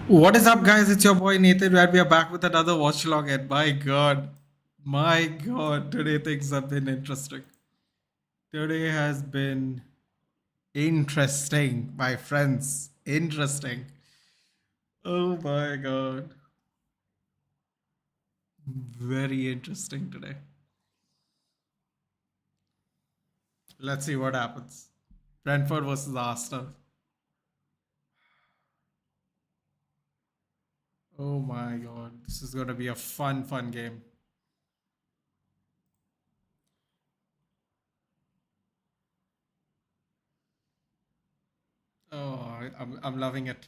What is up, guys? It's your boy Nathan, where we are back with another Watchalong. And my God, today things have been interesting. Today has been interesting, my friends. Interesting. Oh my God. Very interesting today. Let's see what happens. Brentford versus Arsenal. Oh my God. This is going to be a fun game. Oh, I'm loving it.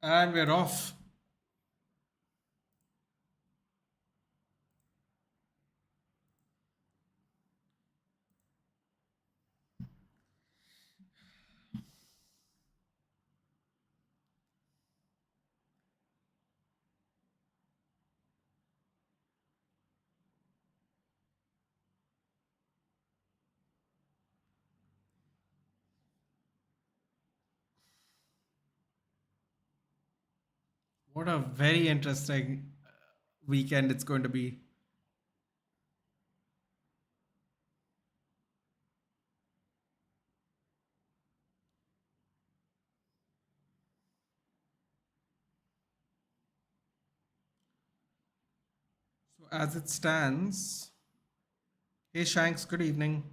And we're off. What a very interesting weekend it's going to be. So as it stands, hey Shanks, good evening.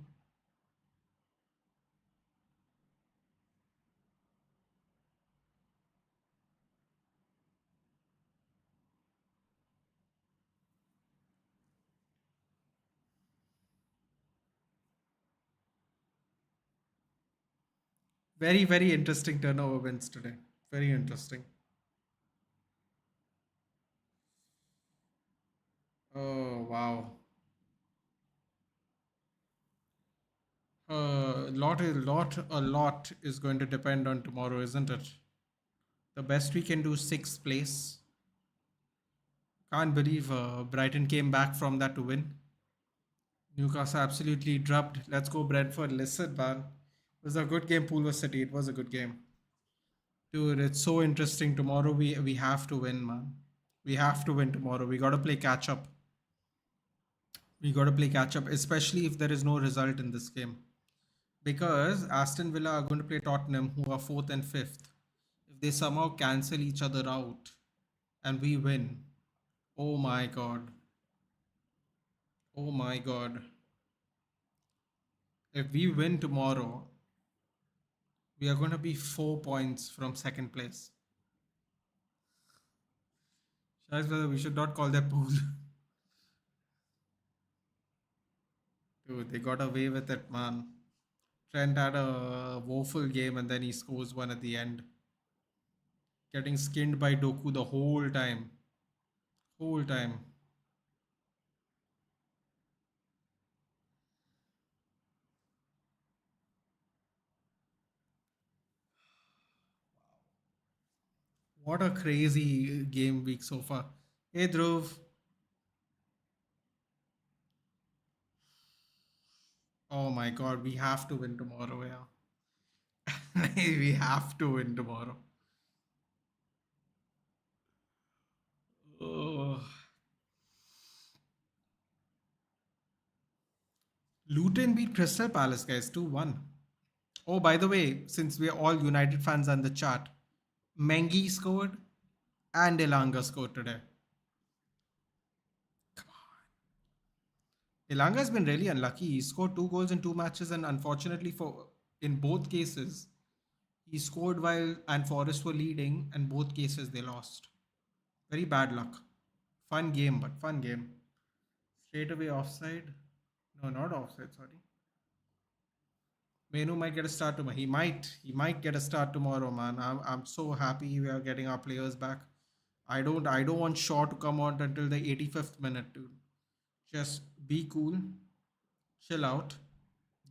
Very interesting turnover wins today. Very interesting. Oh wow. A lot is going to depend on tomorrow, isn't it? The best we can do sixth place. Can't believe Brighton came back from that to win. Newcastle absolutely dropped. Let's go Brentford. Listen, man. It was a good game. Pool was City. It was a good game. Dude, it's so interesting. Tomorrow we have to win, man. We have to win tomorrow. We gotta play catch up. We gotta play catch up, especially if there is no result in this game. Because Aston Villa are going to play Tottenham, who are fourth and fifth. If they somehow cancel each other out and we win, oh my god. Oh my god. If we win tomorrow, we are going to be 4 points from second place. Guys, brother, we should not call that pool. Dude, they got away with it, man. Trent had a woeful game and then he scores one at the end. Getting skinned by Doku the whole time. Whole time. What a crazy game week so far. Hey, Dhruv. Oh my god, we have to win tomorrow, yeah. We have to win tomorrow. Oh. Luton beat Crystal Palace, guys, 2-1. Oh, by the way, since we're all United fans on the chat, Mengi scored and Elanga scored today. Elanga has been really unlucky. He scored 2 goals in 2 matches, and unfortunately, for in both cases, he scored while and Forest were leading, and both cases they lost. Very bad luck. Fun game, but fun game. Straight away offside. No, not offside. Sorry. Menu might get a start tomorrow. He might get a start tomorrow, man. I'm so happy we are getting our players back. I don't want Shaw to come out until the 85th minute, dude. Just be cool, chill out,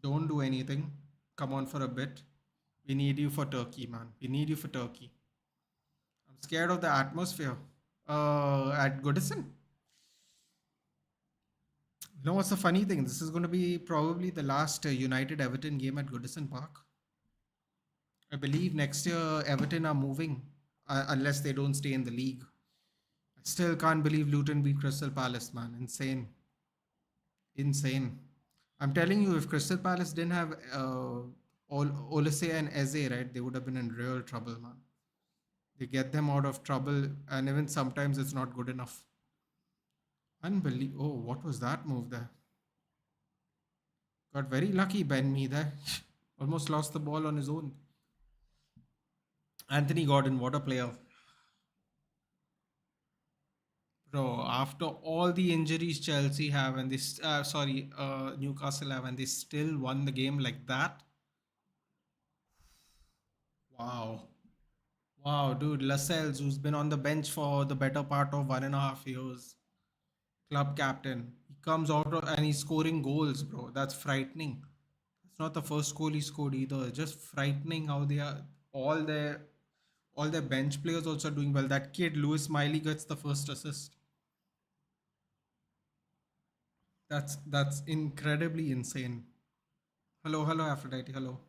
don't do anything. Come on for a bit. We need you for Turkey, man. We need you for Turkey. I'm scared of the atmosphere. At Goodison. You know what's the funny thing? This is going to be probably the last United Everton game at Goodison Park. I believe next year Everton are moving unless they don't stay in the league. I still can't believe Luton beat Crystal Palace, man. Insane. Insane. I'm telling you, if Crystal Palace didn't have Olise and Eze, right, they would have been in real trouble, man. They get them out of trouble, and even sometimes it's not good enough. Unbelievable. Oh, what was that move there? Got very lucky, Ben Me there. Almost lost the ball on his own. Anthony Gordon, what a player. Bro, after all the injuries Chelsea have, and this, Newcastle have, and they still won the game like that. Wow. Wow, dude, Lascelles, who's been on the bench for the better part of 1.5 years, club captain. He comes and he's scoring goals, bro. That's frightening. It's not the first goal he scored either. It's just frightening how they are all their all their bench players also doing well. That kid, Lewis Miley, gets the first assist. That's incredibly insane. Hello, hello, Aphrodite. Hello.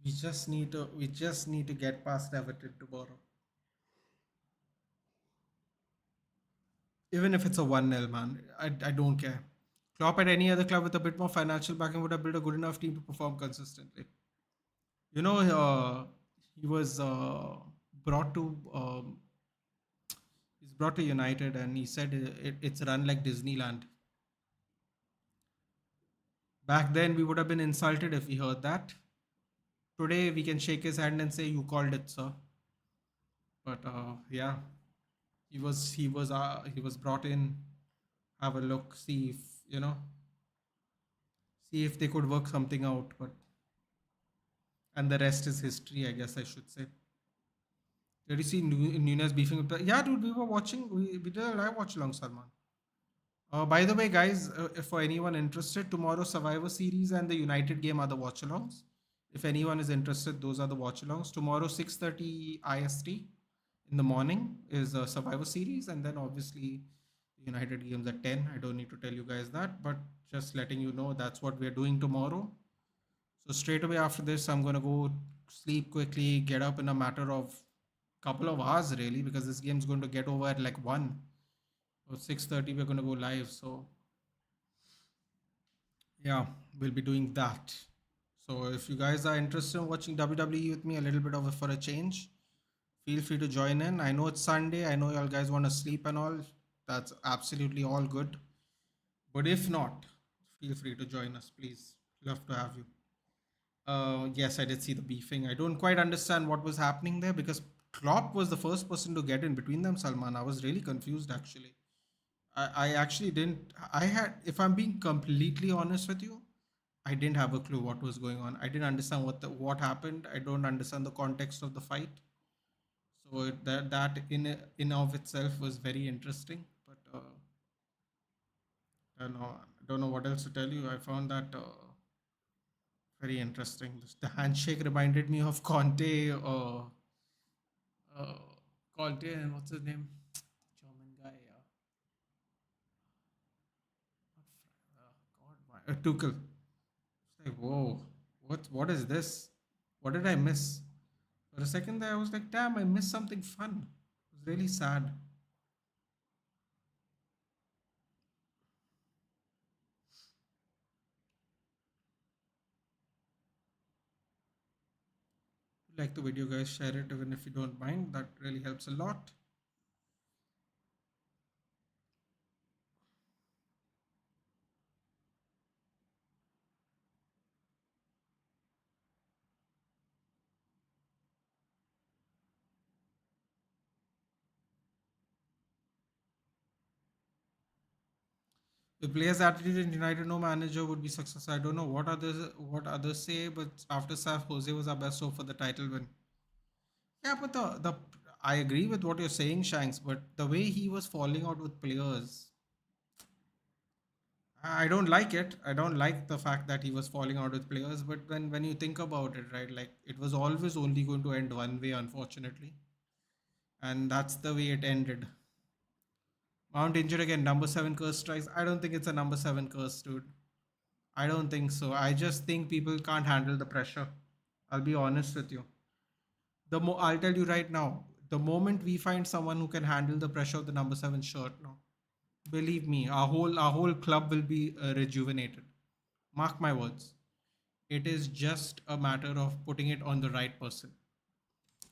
We just need to get past Everton tomorrow. Even if it's a 1-0, man. I don't care. Klopp at any other club with a bit more financial backing would have built a good enough team to perform consistently. You know, he was brought to he's brought to United, and he said it's run like Disneyland. Back then, we would have been insulted if we heard that. Today, we can shake his hand and say, "You called it, sir." But yeah, he was brought in, have a look, see if they could work something out. But and the rest is history, I guess I should say. Did you see Nunez beefing with? Yeah, dude, we were watching. We did a live watch along, Salman. By the way, guys, if for anyone interested, tomorrow Survivor Series and the United game are the watch-alongs. If anyone is interested, those are the watch-alongs. Tomorrow, 6:30 IST in the morning is a Survivor Series, and then obviously United games at 10. I don't need to tell you guys that, but just letting you know that's what we're doing tomorrow. So straight away after this, I'm gonna go sleep quickly, get up in a matter of couple of hours really, because this game's going to get over at like 1 or 6:30. We're gonna go live. So yeah, we'll be doing that. So if you guys are interested in watching WWE with me, a little bit of for a change, feel free to join in. I know it's Sunday. I know y'all guys want to sleep and all. That's absolutely all good. But if not, feel free to join us, please. Love to have you. Yes, I did see the beefing. I don't quite understand what was happening there because Klopp was the first person to get in between them, Salman. I was really confused actually. I actually didn't. I had, if I'm being completely honest with you, I didn't have a clue what was going on. I didn't understand what happened. I don't understand the context of the fight. So that in of itself was very interesting. But I don't know what else to tell you. I found that very interesting. The handshake reminded me of uh, Conte and what's his name, German guy. Tuchel. It's like, whoa, what is this? What did I miss? For a second there, I was like, damn, I missed something fun. It was really sad. If you like the video, guys, share it even if you don't mind. That really helps a lot. The players' attitude in United, no manager would be success. I don't know what others say, but after Saf, Jose was our best hope for the title win. Yeah, but the I agree with what you're saying, Shanks, but the way he was falling out with players, I don't like it. I don't like the fact that he was falling out with players. But when you think about it, right, like it was always only going to end one way, unfortunately, and that's the way it ended. Mount injured again. Number seven curse strikes. I don't think it's a number seven curse, dude. I don't think so. I just think people can't handle the pressure. I'll be honest with you. I'll tell you right now. The moment we find someone who can handle the pressure of the number seven shirt, no, believe me, our whole club will be rejuvenated. Mark my words. It is just a matter of putting it on the right person.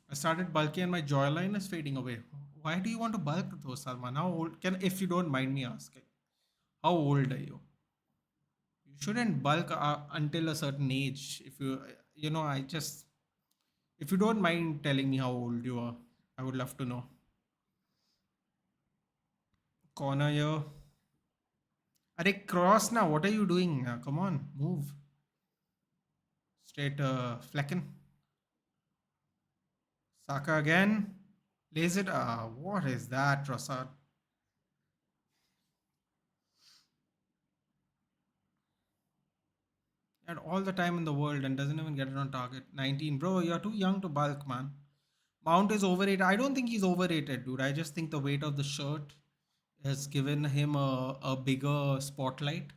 I started bulking and my jawline is fading away. Why do you want to bulk though, Salman? How old if you don't mind me asking? How old are you? You shouldn't bulk until a certain age. If I just if you don't mind telling me how old you are, I would love to know. Corner here. Are cross now. What are you doing? Come on, move. Straight flecken. Saka again. Lays it. What is that, Rosad? Had all the time in the world and doesn't even get it on target. 19. Bro, you're too young to bulk, man. Mount is overrated. I don't think he's overrated, dude. I just think the weight of the shirt has given him a bigger spotlight.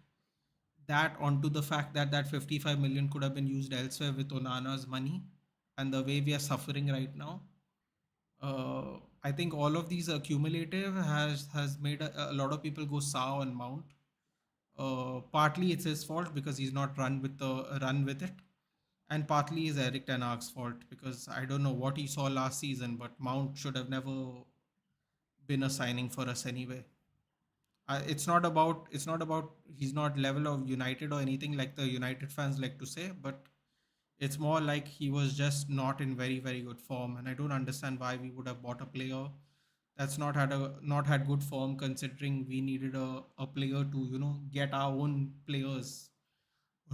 That onto the fact that that 55 million could have been used elsewhere with Onana's money and the way we are suffering right now. I think all of these accumulative has made a lot of people go sour on Mount. Partly it's his fault because he's not run with it, and partly is Eric Ten Hag's fault because I don't know what he saw last season, but Mount should have never been a signing for us anyway. It's not about he's not level of United or anything like the United fans like to say, but it's more like he was just not in very very good form, and I don't understand why we would have bought a player that's not had good form considering we needed a player to get our own players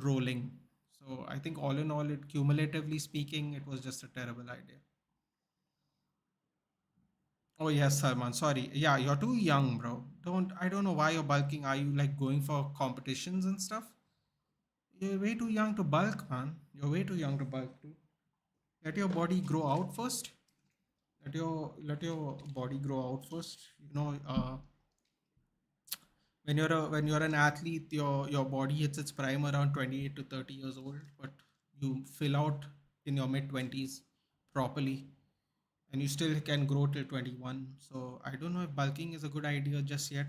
rolling. So I think all in all, it cumulatively speaking, it was just a terrible idea. Oh yes, Salman. Sorry. Yeah, you're too young, bro. I don't know why you're bulking. Are you like going for competitions and stuff? You're way too young to bulk, man. You're way too young to bulk, dude. Let your body grow out first. Let your body grow out first. When you're an athlete, your body hits its prime around 28 to 30 years old, but you fill out in your mid 20s properly, and you still can grow till 21. So I don't know if bulking is a good idea just yet,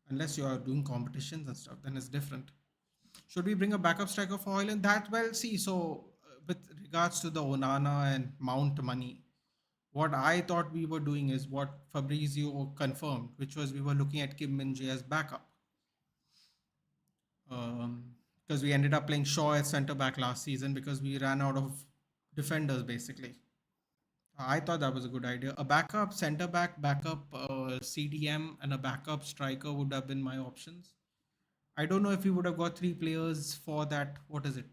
unless you are doing competitions and stuff. Then it's different. Should we bring a backup striker for Hoyland? That well, see. So with regards to the Onana and Mount money, what I thought we were doing is what Fabrizio confirmed, which was we were looking at Kim Min Jae as backup. Because we ended up playing Shaw as centre back last season because we ran out of defenders basically. I thought that was a good idea. A backup centre back, backup CDM, and a backup striker would have been my options. I don't know if we would have got three players for that. What is it?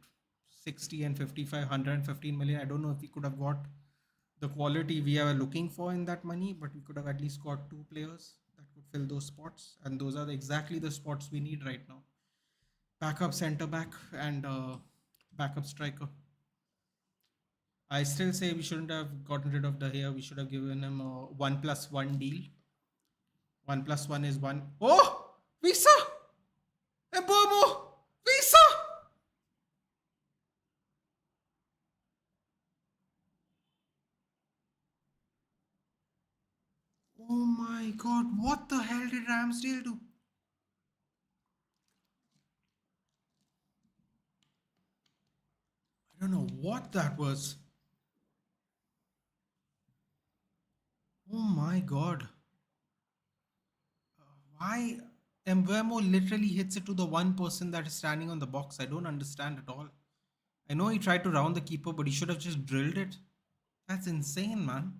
60 and 55, 115 million. I don't know if we could have got the quality we are looking for in that money, but we could have at least got two players that could fill those spots. And those are exactly the spots we need right now. Backup centre back and backup striker. I still say we shouldn't have gotten rid of De Gea. We should have given him a 1+1 deal. 1+1 is one. Oh, Visa, Mbomo, Visa. Oh my God! What the hell did Ramsdale do? I don't know what that was. Oh my God! Why Mbemo literally hits it to the one person that is standing on the box? I don't understand at all. I know he tried to round the keeper, but he should have just drilled it. That's insane, man.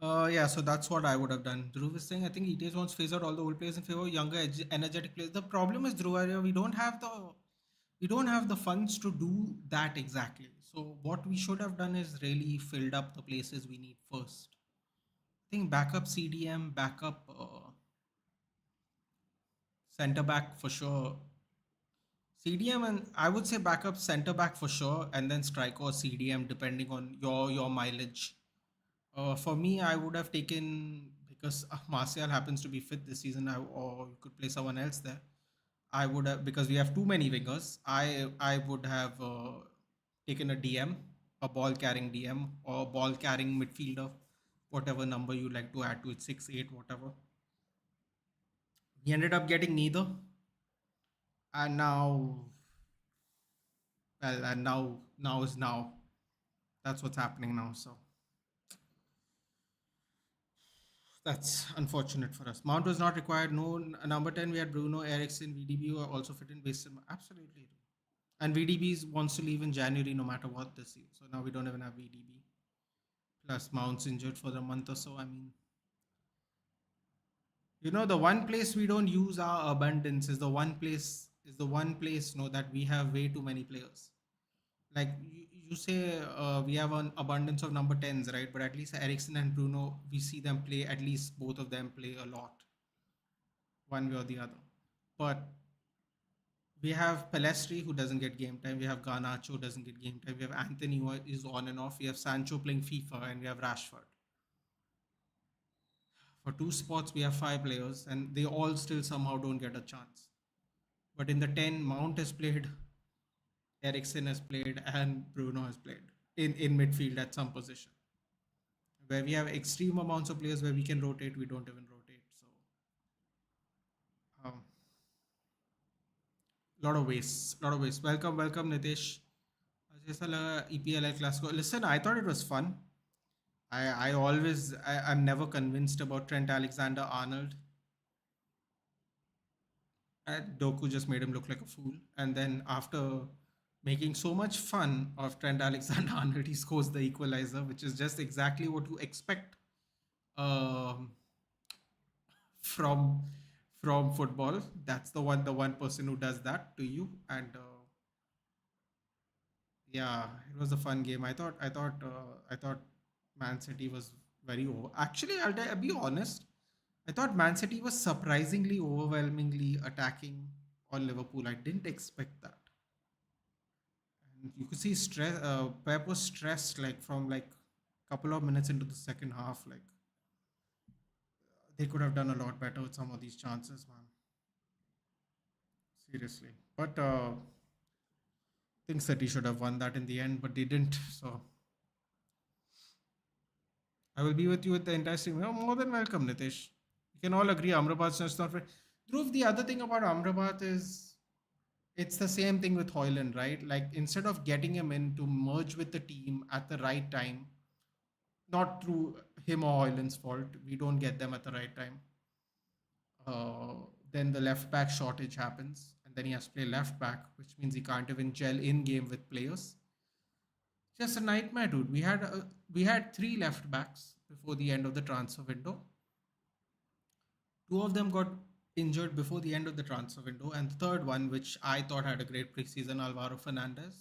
Yeah, so that's what I would have done. Dhruv is saying I think ETS wants to phase out all the old players in favor of younger, energetic players. The problem is Dhruv area, we don't have the funds to do that exactly. So what we should have done is really filled up the places we need first. I think backup CDM, backup. Center back for sure. CDM, and I would say backup center back for sure, and then striker or CDM depending on your mileage. For me, I would have taken, because Martial happens to be fit this season, or you could play someone else there. I would have, because we have too many wingers. I would have taken a DM, a ball carrying DM, or ball carrying midfielder, whatever number you like to add to it, 6, 8, whatever. We ended up getting neither, and now, well, and now is now. That's what's happening now. So that's unfortunate for us. Mount was not required. No, number 10, we had Bruno, Ericsson, VDB were also fit in base. Absolutely. And VDB wants to leave in January no matter what this year. So now we don't even have VDB. Plus Mount's injured for the month or so. I mean, the one place we don't use our abundance is the one place that we have way too many players. Like you say, we have an abundance of number 10s, right? But at least Ericsson and Bruno, we see them play, at least both of them play a lot, one way or the other. But we have Pelestri who doesn't get game time. We have Garnacho who doesn't get game time. We have Anthony who is on and off. We have Sancho playing FIFA, and we have Rashford. For two spots, we have five players, and they all still somehow don't get a chance. But in the 10, Mount has played, Ericsson has played, and Bruno has played in midfield at some position. Where we have extreme amounts of players where we can rotate, we don't even rotate. So, lot of waste, lot of waste. Welcome, Nitesh. जैसा लगा EPL Clasico. Listen, I thought it was fun. I'm never convinced about Trent Alexander-Arnold. Doku just made him look like a fool. And then after making so much fun of Trent Alexander-Arnold, he scores the equalizer, which is just exactly what you expect um, from from football. That's the one person who does that to you. And yeah, it was a fun game. I thought Man City was very over. Actually, I'll be honest. I thought Man City was surprisingly overwhelmingly attacking on Liverpool. I didn't expect that. And you could see stress. Pep was stressed like from like couple of minutes into the second half. Like they could have done a lot better with some of these chances, man. Seriously. But thinks that he should have won that in the end, but they didn't. So I will be with you with the entire stream. You're more than welcome, Nitesh. You can all agree Amrabat's just not fair. Dhruv, the other thing about Amrabat is it's the same thing with Hoyland, right? Like instead of getting him in to merge with the team at the right time, not through him or Hoyland's fault, we don't get them at the right time. Uh, then the left back shortage happens, and then he has to play left back, which means he can't even gel in game with players. Just a nightmare, dude. We had three left backs before the end of the transfer window. Two of them got injured before the end of the transfer window, and the third one, which I thought had a great preseason, Alvaro Fernandez,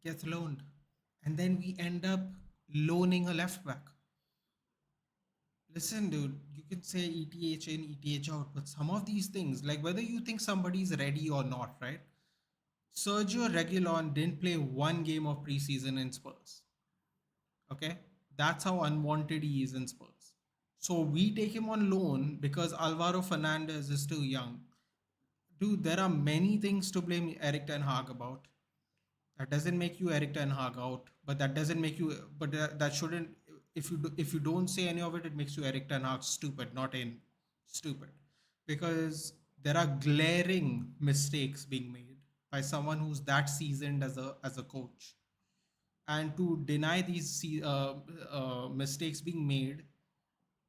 gets loaned, and then we end up loaning a left back. Listen, dude, you can say ETH in, ETH out, but some of these things, like whether you think somebody's ready or not, right? Sergio Reguilon didn't play one game of preseason in Spurs. Okay? That's how unwanted he is in Spurs. So we take him on loan because Alvaro Fernandez is too young. Dude, there are many things to blame Eric Ten Hag about. That doesn't make you Eric Ten Hag out, but that doesn't make you. But that shouldn't. If you don't say any of it, it makes you Eric Ten Hag stupid, not in stupid, because there are glaring mistakes being made by someone who's that seasoned as a coach, and to deny these mistakes being made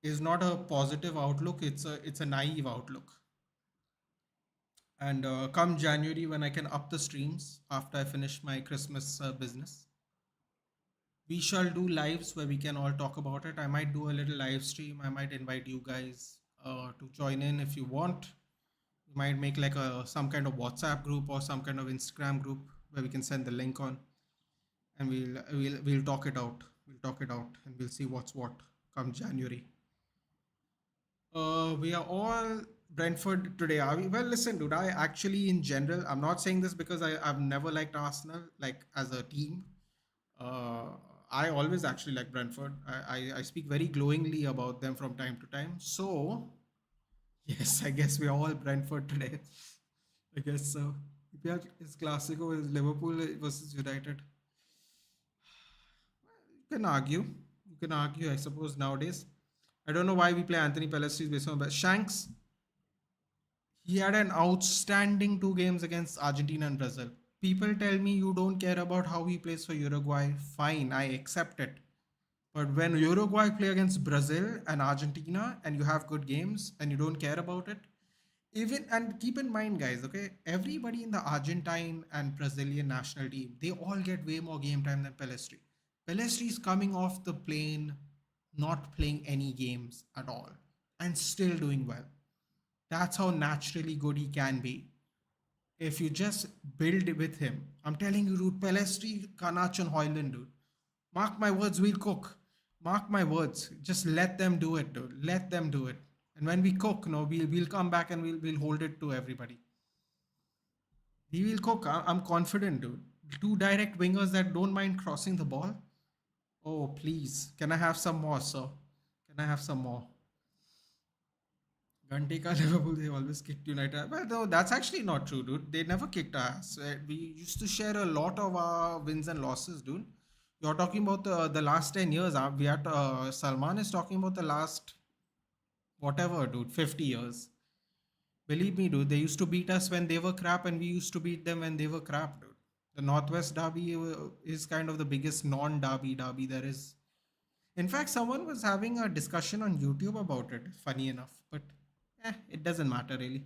is not a positive outlook. It's a naive outlook. And come January, when I can up the streams after I finish my Christmas business, we shall do lives where we can all talk about it. I might do a little live stream. I might invite you guys to join in if you want. We might make like some kind of WhatsApp group or some kind of Instagram group where we can send the link on, and we'll talk it out. We'll talk it out, and we'll see what's what come January. We are all Brentford today, are we? Well, listen, dude. I actually, in general, I'm not saying this because I've never liked Arsenal like as a team. Uh, I always actually like Brentford. I speak very glowingly about them from time to time. So yes, I guess we're all Brentford today. I guess so. EPL is Classico is Liverpool versus United. You can argue. You can argue, I suppose, nowadays. I don't know why we play Anthony Pellistri's based on, but Shanks, he had an outstanding 2 games against Argentina and Brazil. People tell me you don't care about how he plays for Uruguay. Fine, I accept it. But when Uruguay play against Brazil and Argentina and you have good games and you don't care about it, even and keep in mind, guys, okay, everybody in the Argentine and Brazilian national team, they all get way more game time than Pelestri. Pelestri is coming off the plane, not playing any games at all, and still doing well. That's how naturally good he can be. If you just build with him, I'm telling you, dude, Pelestri, Kanach, and Hoyland, dude. Mark my words, we'll cook. Mark my words. Just let them do it, dude. Let them do it. And when we cook, no, we'll come back and we'll hold it to everybody. We will cook. I'm confident, dude. Two direct wingers that don't mind crossing the ball. Oh, please. Can I have some more, sir? Can I have some more? Gantika Liverpool, they always kicked United. Well, no, that's actually not true, dude. They never kicked us. We used to share a lot of our wins and losses, dude. You're talking about the last 10 years. We had Salman is talking about the last whatever, dude, 50 years. Believe me, dude, they used to beat us when they were crap, and we used to beat them when they were crap, dude. The Northwest Derby is kind of the biggest non-derby there is. In fact, someone was having a discussion on YouTube about it, funny enough, but it doesn't matter really.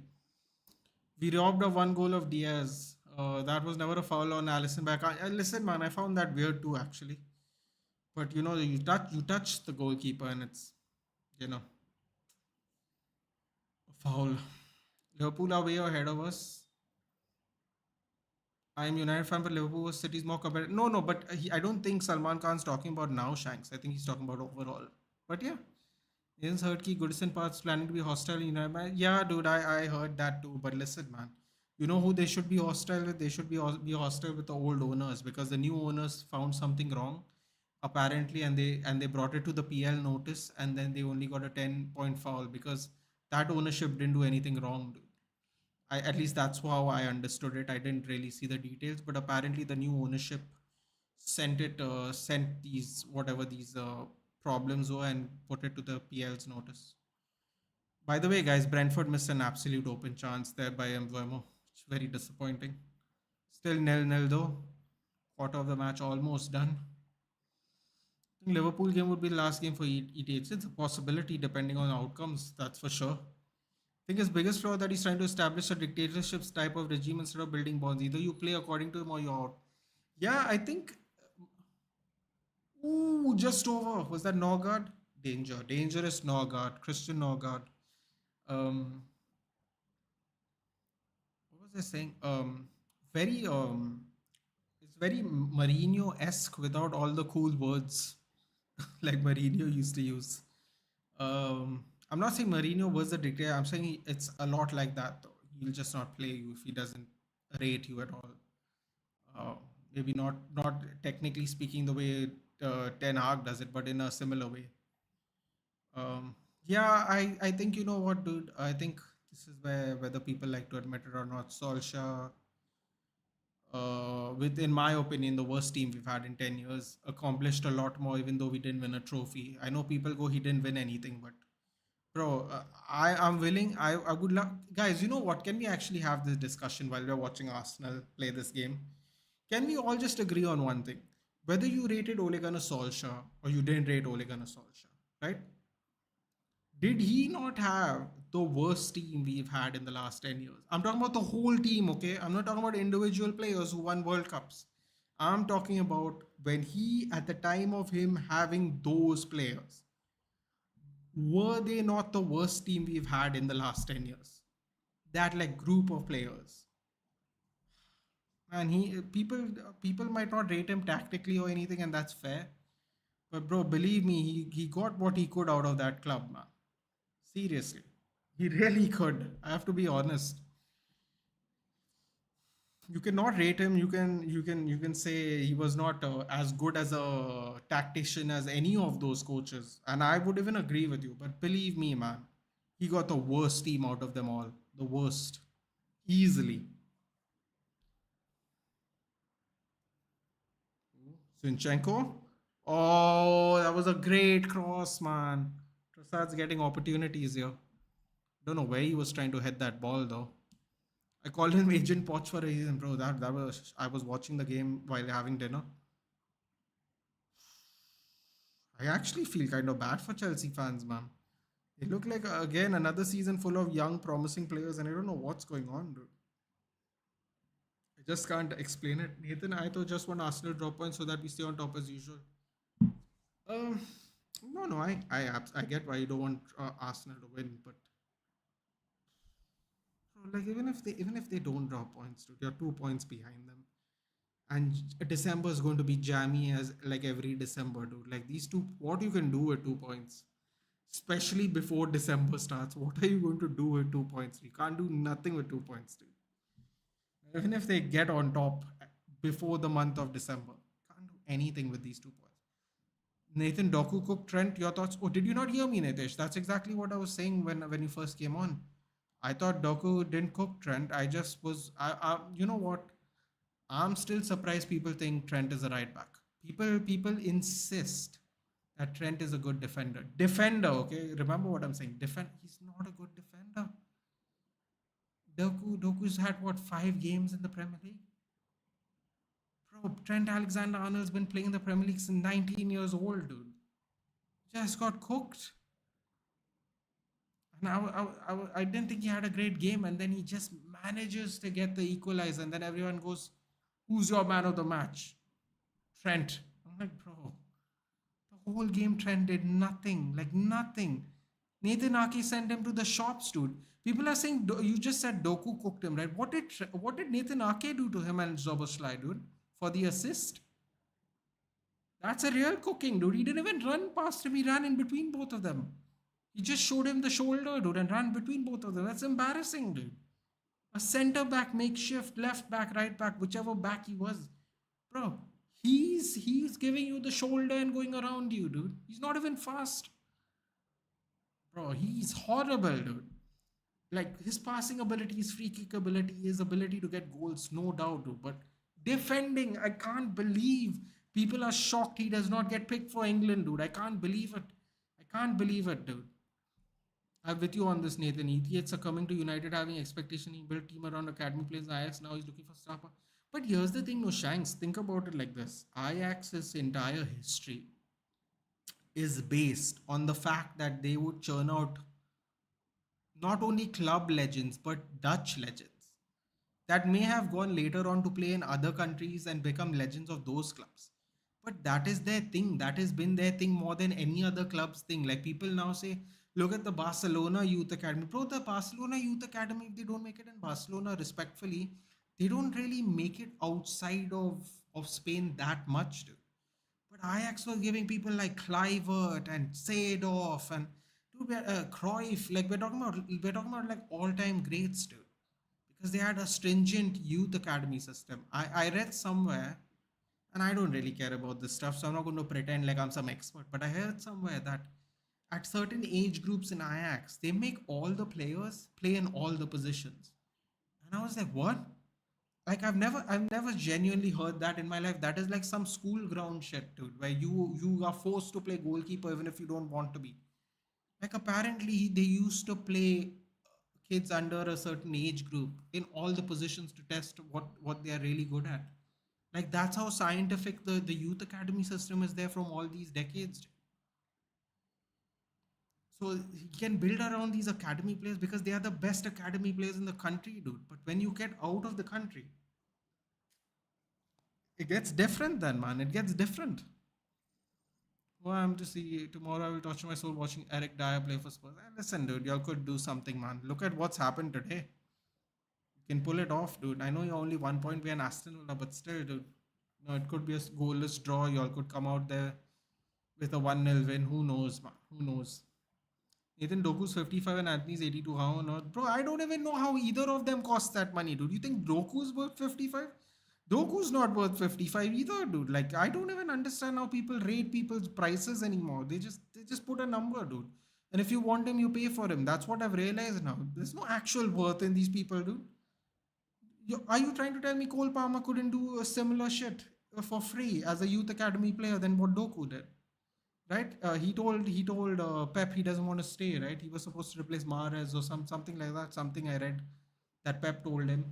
We robbed of 1 goal of Diaz. That was never a foul on Allison back. Listen, man, I found that weird too, actually. But you touch the goalkeeper, and it's you know a foul. Liverpool are way ahead of us. I'm United fan, but Liverpool City is more competitive. No, no, but I don't think Salman Khan's talking about now, Shanks. I think he's talking about overall. But yeah, Ian's heard key Goodison Park's planning to be hostile in United. Yeah, dude, I heard that too. But listen, man, you know who they should be hostile with? They should be hostile with the old owners, because the new owners found something wrong apparently, and they brought it to the PL notice, and then they only got a 10-point foul because that ownership didn't do anything wrong. At least that's how I understood it. I didn't really see the details, but apparently the new ownership sent these whatever these problems were and put it to the PL's notice. By the way, guys, Brentford missed an absolute open chance there by Mbuemo. It's very disappointing. Still nil-nil though. Quarter of the match almost done. I think Liverpool game would be the last game for ETH. It's a possibility depending on outcomes, that's for sure. I think his biggest flaw that he's trying to establish a dictatorship type of regime instead of building bonds. Either you play according to him or you're out. Yeah, I think. Ooh, just over. Was that Norgard? Danger. Dangerous Norgard. Christian Norgard. Um, what was I saying? Very it's very Mourinho-esque without all the cool words like Mourinho used to use. I'm not saying Mourinho was the dictator. I'm saying it's a lot like that though. He'll just not play you if he doesn't rate you at all. Uh, Maybe not technically speaking the way Ten Hag does it, but in a similar way. Yeah, I think you know what, dude. I think this is where whether people like to admit it or not, Solskjaer, in my opinion, the worst team we've had in 10 years, accomplished a lot more, even though we didn't win a trophy. I know people go, he didn't win anything, but bro, I'm willing. I would love, guys. You know what? Can we actually have this discussion while we're watching Arsenal play this game? Can we all just agree on one thing? Whether you rated Ole Gunnar Solskjaer or you didn't rate Ole Gunnar Solskjaer, right? Did he not have the worst team we've had in the last 10 years? I'm talking about the whole team, okay? I'm not talking about individual players who won World Cups. I'm talking about when he, at the time of him having those players, were they not the worst team we've had in the last 10 years? That like group of players. And people might not rate him tactically or anything, and that's fair. But bro, believe me, he got what he could out of that club, man. Seriously. He really could. I have to be honest. You cannot rate him. You can say he was not as good as a tactician as any of those coaches, and I would even agree with you. But believe me, man, he got the worst team out of them all. The worst, easily. Zinchenko. Oh, that was a great cross, man. Prassad's getting opportunities here. Don't know where he was trying to head that ball though. I called him Agent Poch for a reason, bro. That was I was watching the game while having dinner. I actually feel kind of bad for Chelsea fans, man. They look like again another season full of young, promising players, and I don't know what's going on, dude. I just can't explain it. Nathan, I thought just want Arsenal drop points so that we stay on top as usual. Um, no, no, I get why you don't want Arsenal to win, but like even if they don't drop points, dude, you're 2 points behind them, and December is going to be jammy as like every December, dude. Like these two, what you can do with 2 points, especially before December starts. What are you going to do with 2 points? You can't do nothing with 2 points, dude. Even if they get on top before the month of December, can't do anything with these 2 points. Nathan Doku cooked Trent. Your thoughts? Oh, did you not hear me, Nitesh? That's exactly what I was saying when you first came on. I thought Doku didn't cook Trent. I just was. You know what? I'm still surprised people think Trent is a right back. People insist that Trent is a good defender. Defender, okay? Remember what I'm saying. He's not a good defender. Doku's had what 5 games in the Premier League? Bro, Trent Alexander Arnold's been playing in the Premier League since 19 years old, dude. Just got cooked. And I didn't think he had a great game, and then he just manages to get the equalizer, and then everyone goes, "Who's your man of the match?" Trent. I'm like, bro, the whole game Trent did nothing, like nothing. Nathan Aki sent him to the shops, dude. People are saying you just said Doku cooked him, right? What did Nathan Ake do to him and Zoboslai, dude, for the assist? That's a real cooking, dude. He didn't even run past him. He ran in between both of them. He just showed him the shoulder, dude, and ran between both of them. That's embarrassing, dude. A center back, makeshift, left back, right back, whichever back he was. Bro, he's giving you the shoulder and going around you, dude. He's not even fast. Bro, he's horrible, dude. Like his passing ability, his free kick ability, his ability to get goals, no doubt, dude. But defending, I can't believe people are shocked he does not get picked for England, dude. I can't believe it. I can't believe it, dude. I'm with you on this, Nathan. Ethiots are coming to United having expectation. He built team around academy players. Ajax now he's looking for star power. But here's the thing, no Shanks. Think about it like this: Ajax's entire history is based on the fact that they would churn out not only club legends but Dutch legends that may have gone later on to play in other countries and become legends of those clubs. But that is their thing. That has been their thing more than any other club's thing. Like people now say, look at the Barcelona Youth Academy. Bro, the Barcelona Youth Academy, if they don't make it in Barcelona, respectfully, they don't really make it outside of Spain that much, dude. But Ajax was giving people like Kluivert and Seedorf and dude, Cruyff. Like we're talking about like all-time greats, dude, because they had a stringent youth academy system. I read somewhere, and I don't really care about this stuff, so I'm not going to pretend like I'm some expert. But I heard somewhere that at certain age groups in Ajax, they make all the players play in all the positions. And I was like, what? Like I've never genuinely heard that in my life. That is like some school ground shit, dude, where you are forced to play goalkeeper even if you don't want to be. Like apparently they used to play kids under a certain age group in all the positions to test what they are really good at. Like that's how scientific the youth academy system is there from all these decades. So he can build around these academy players because they are the best academy players in the country, dude. But when you get out of the country, it gets different then, man. It gets different. Oh, I'm to see tomorrow. I will touch my soul watching Eric Dyer play for Spurs. Listen, dude, y'all could do something, man. Look at what's happened today. You can pull it off, dude. I know you're only 1 point behind Aston Villa, but still, dude. No, it could be a goalless draw. Y'all could come out there with a 1-0 win. Who knows, man? Who knows? Nathan Doku's 55 and Anthony's 82. How on earth? Bro, I don't even know how either of them cost that money, dude. You think Doku's worth 55? Doku's not worth 55 either, dude. Like, I don't even understand how people rate people's prices anymore. They just put a number, dude. And if you want him, you pay for him. That's what I've realized now. There's no actual worth in these people, dude. Are you trying to tell me Cole Palmer couldn't do a similar shit for free as a youth academy player than what Doku did? Right? He told Pep he doesn't want to stay. Right? He was supposed to replace Mahrez or something like that. Something I read that Pep told him.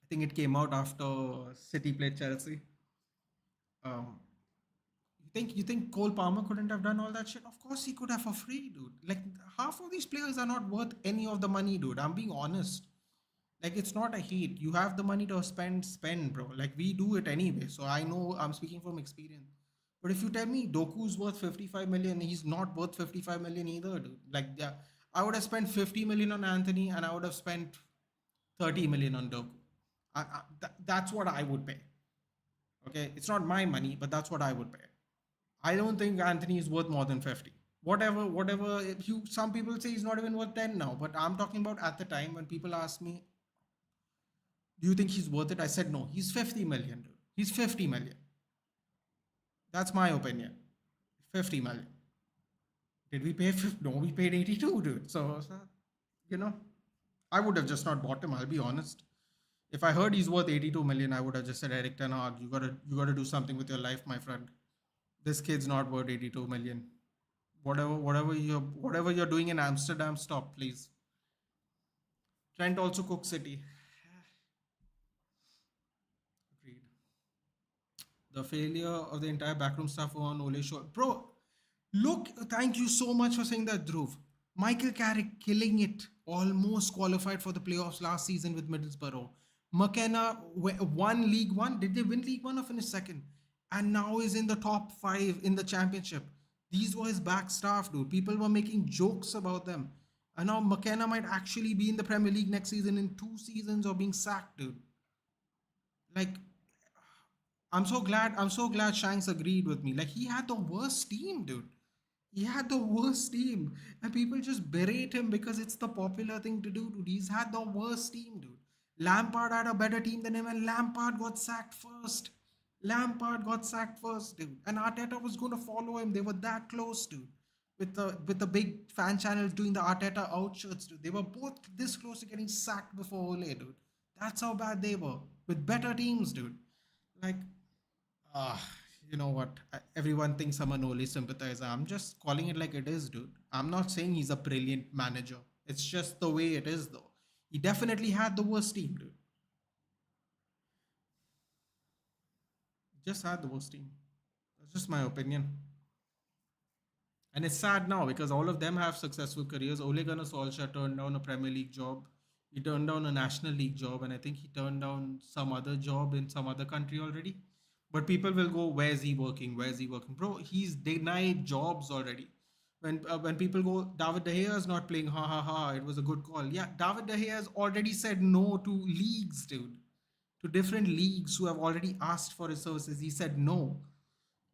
I think it came out after City played Chelsea. Um, you think Cole Palmer couldn't have done all that shit? Of course he could have for free, dude. Like half of these players are not worth any of the money, dude. I'm being honest. Like it's not a hate. You have the money to spend, bro. Like we do it anyway. So I know I'm speaking from experience. But if you tell me Doku's worth 55 million, he's not worth 55 million either, dude. Like yeah, I would have spent 50 million on Anthony and I would have spent 30 million on Doku. That's what I would pay. Okay, it's not my money, but that's what I would pay. I don't think Anthony is worth more than 50. Whatever. If you some people say he's not even worth 10 now, but I'm talking about at the time when people ask me, "Do you think he's worth it?" I said no. He's 50 million, dude. He's 50 million. That's my opinion. 50 million. Did we pay 50? No, we paid 82, dude. So, you know, I would have just not bought him. I'll be honest. If I heard he's worth 82 million, I would have just said, Eric Ten Hag, you gotta do something with your life, my friend. This kid's not worth 82 million. Whatever you're doing in Amsterdam, stop, please. Trent also Cook City. Agreed. The failure of the entire backroom staff on Ole show. Bro, look, thank you so much for saying that, Dhruv. Michael Carrick killing it. Almost qualified for the playoffs last season with Middlesbrough. McKenna won League One. Did they win League One or finish second? And now is in the top five in the championship. These were his back staff, dude. People were making jokes about them. And now McKenna might actually be in the Premier League next season in 2 seasons or being sacked, dude. Like, I'm so glad Shanks agreed with me. Like he had the worst team, dude. He had the worst team. And people just berate him because it's the popular thing to do, dude. He's had the worst team, dude. Lampard had a better team than him, and Lampard got sacked first. Lampard got sacked first, dude. And Arteta was going to follow him. They were that close, dude. With the big fan channels doing the Arteta out shirts, dude. They were both this close to getting sacked before Ole, dude. That's how bad they were. With better teams, dude. Like, ah, you know what? Everyone thinks I'm an Ole sympathizer. I'm just calling it like it is, dude. I'm not saying he's a brilliant manager. It's just the way it is, though. He definitely had the worst team, dude. Just had the worst team. That's just my opinion. And it's sad now because all of them have successful careers. Ole Gunnar Solskjaer turned down a Premier League job. He turned down a National League job, and I think he turned down some other job in some other country already. But people will go, "Where's he working? Where's he working?" Bro, he's denied jobs already. When people go, David De Gea is not playing. Ha ha ha! It was a good call. Yeah, David De Gea has already said no to leagues, dude. To different leagues who have already asked for his services. He said no.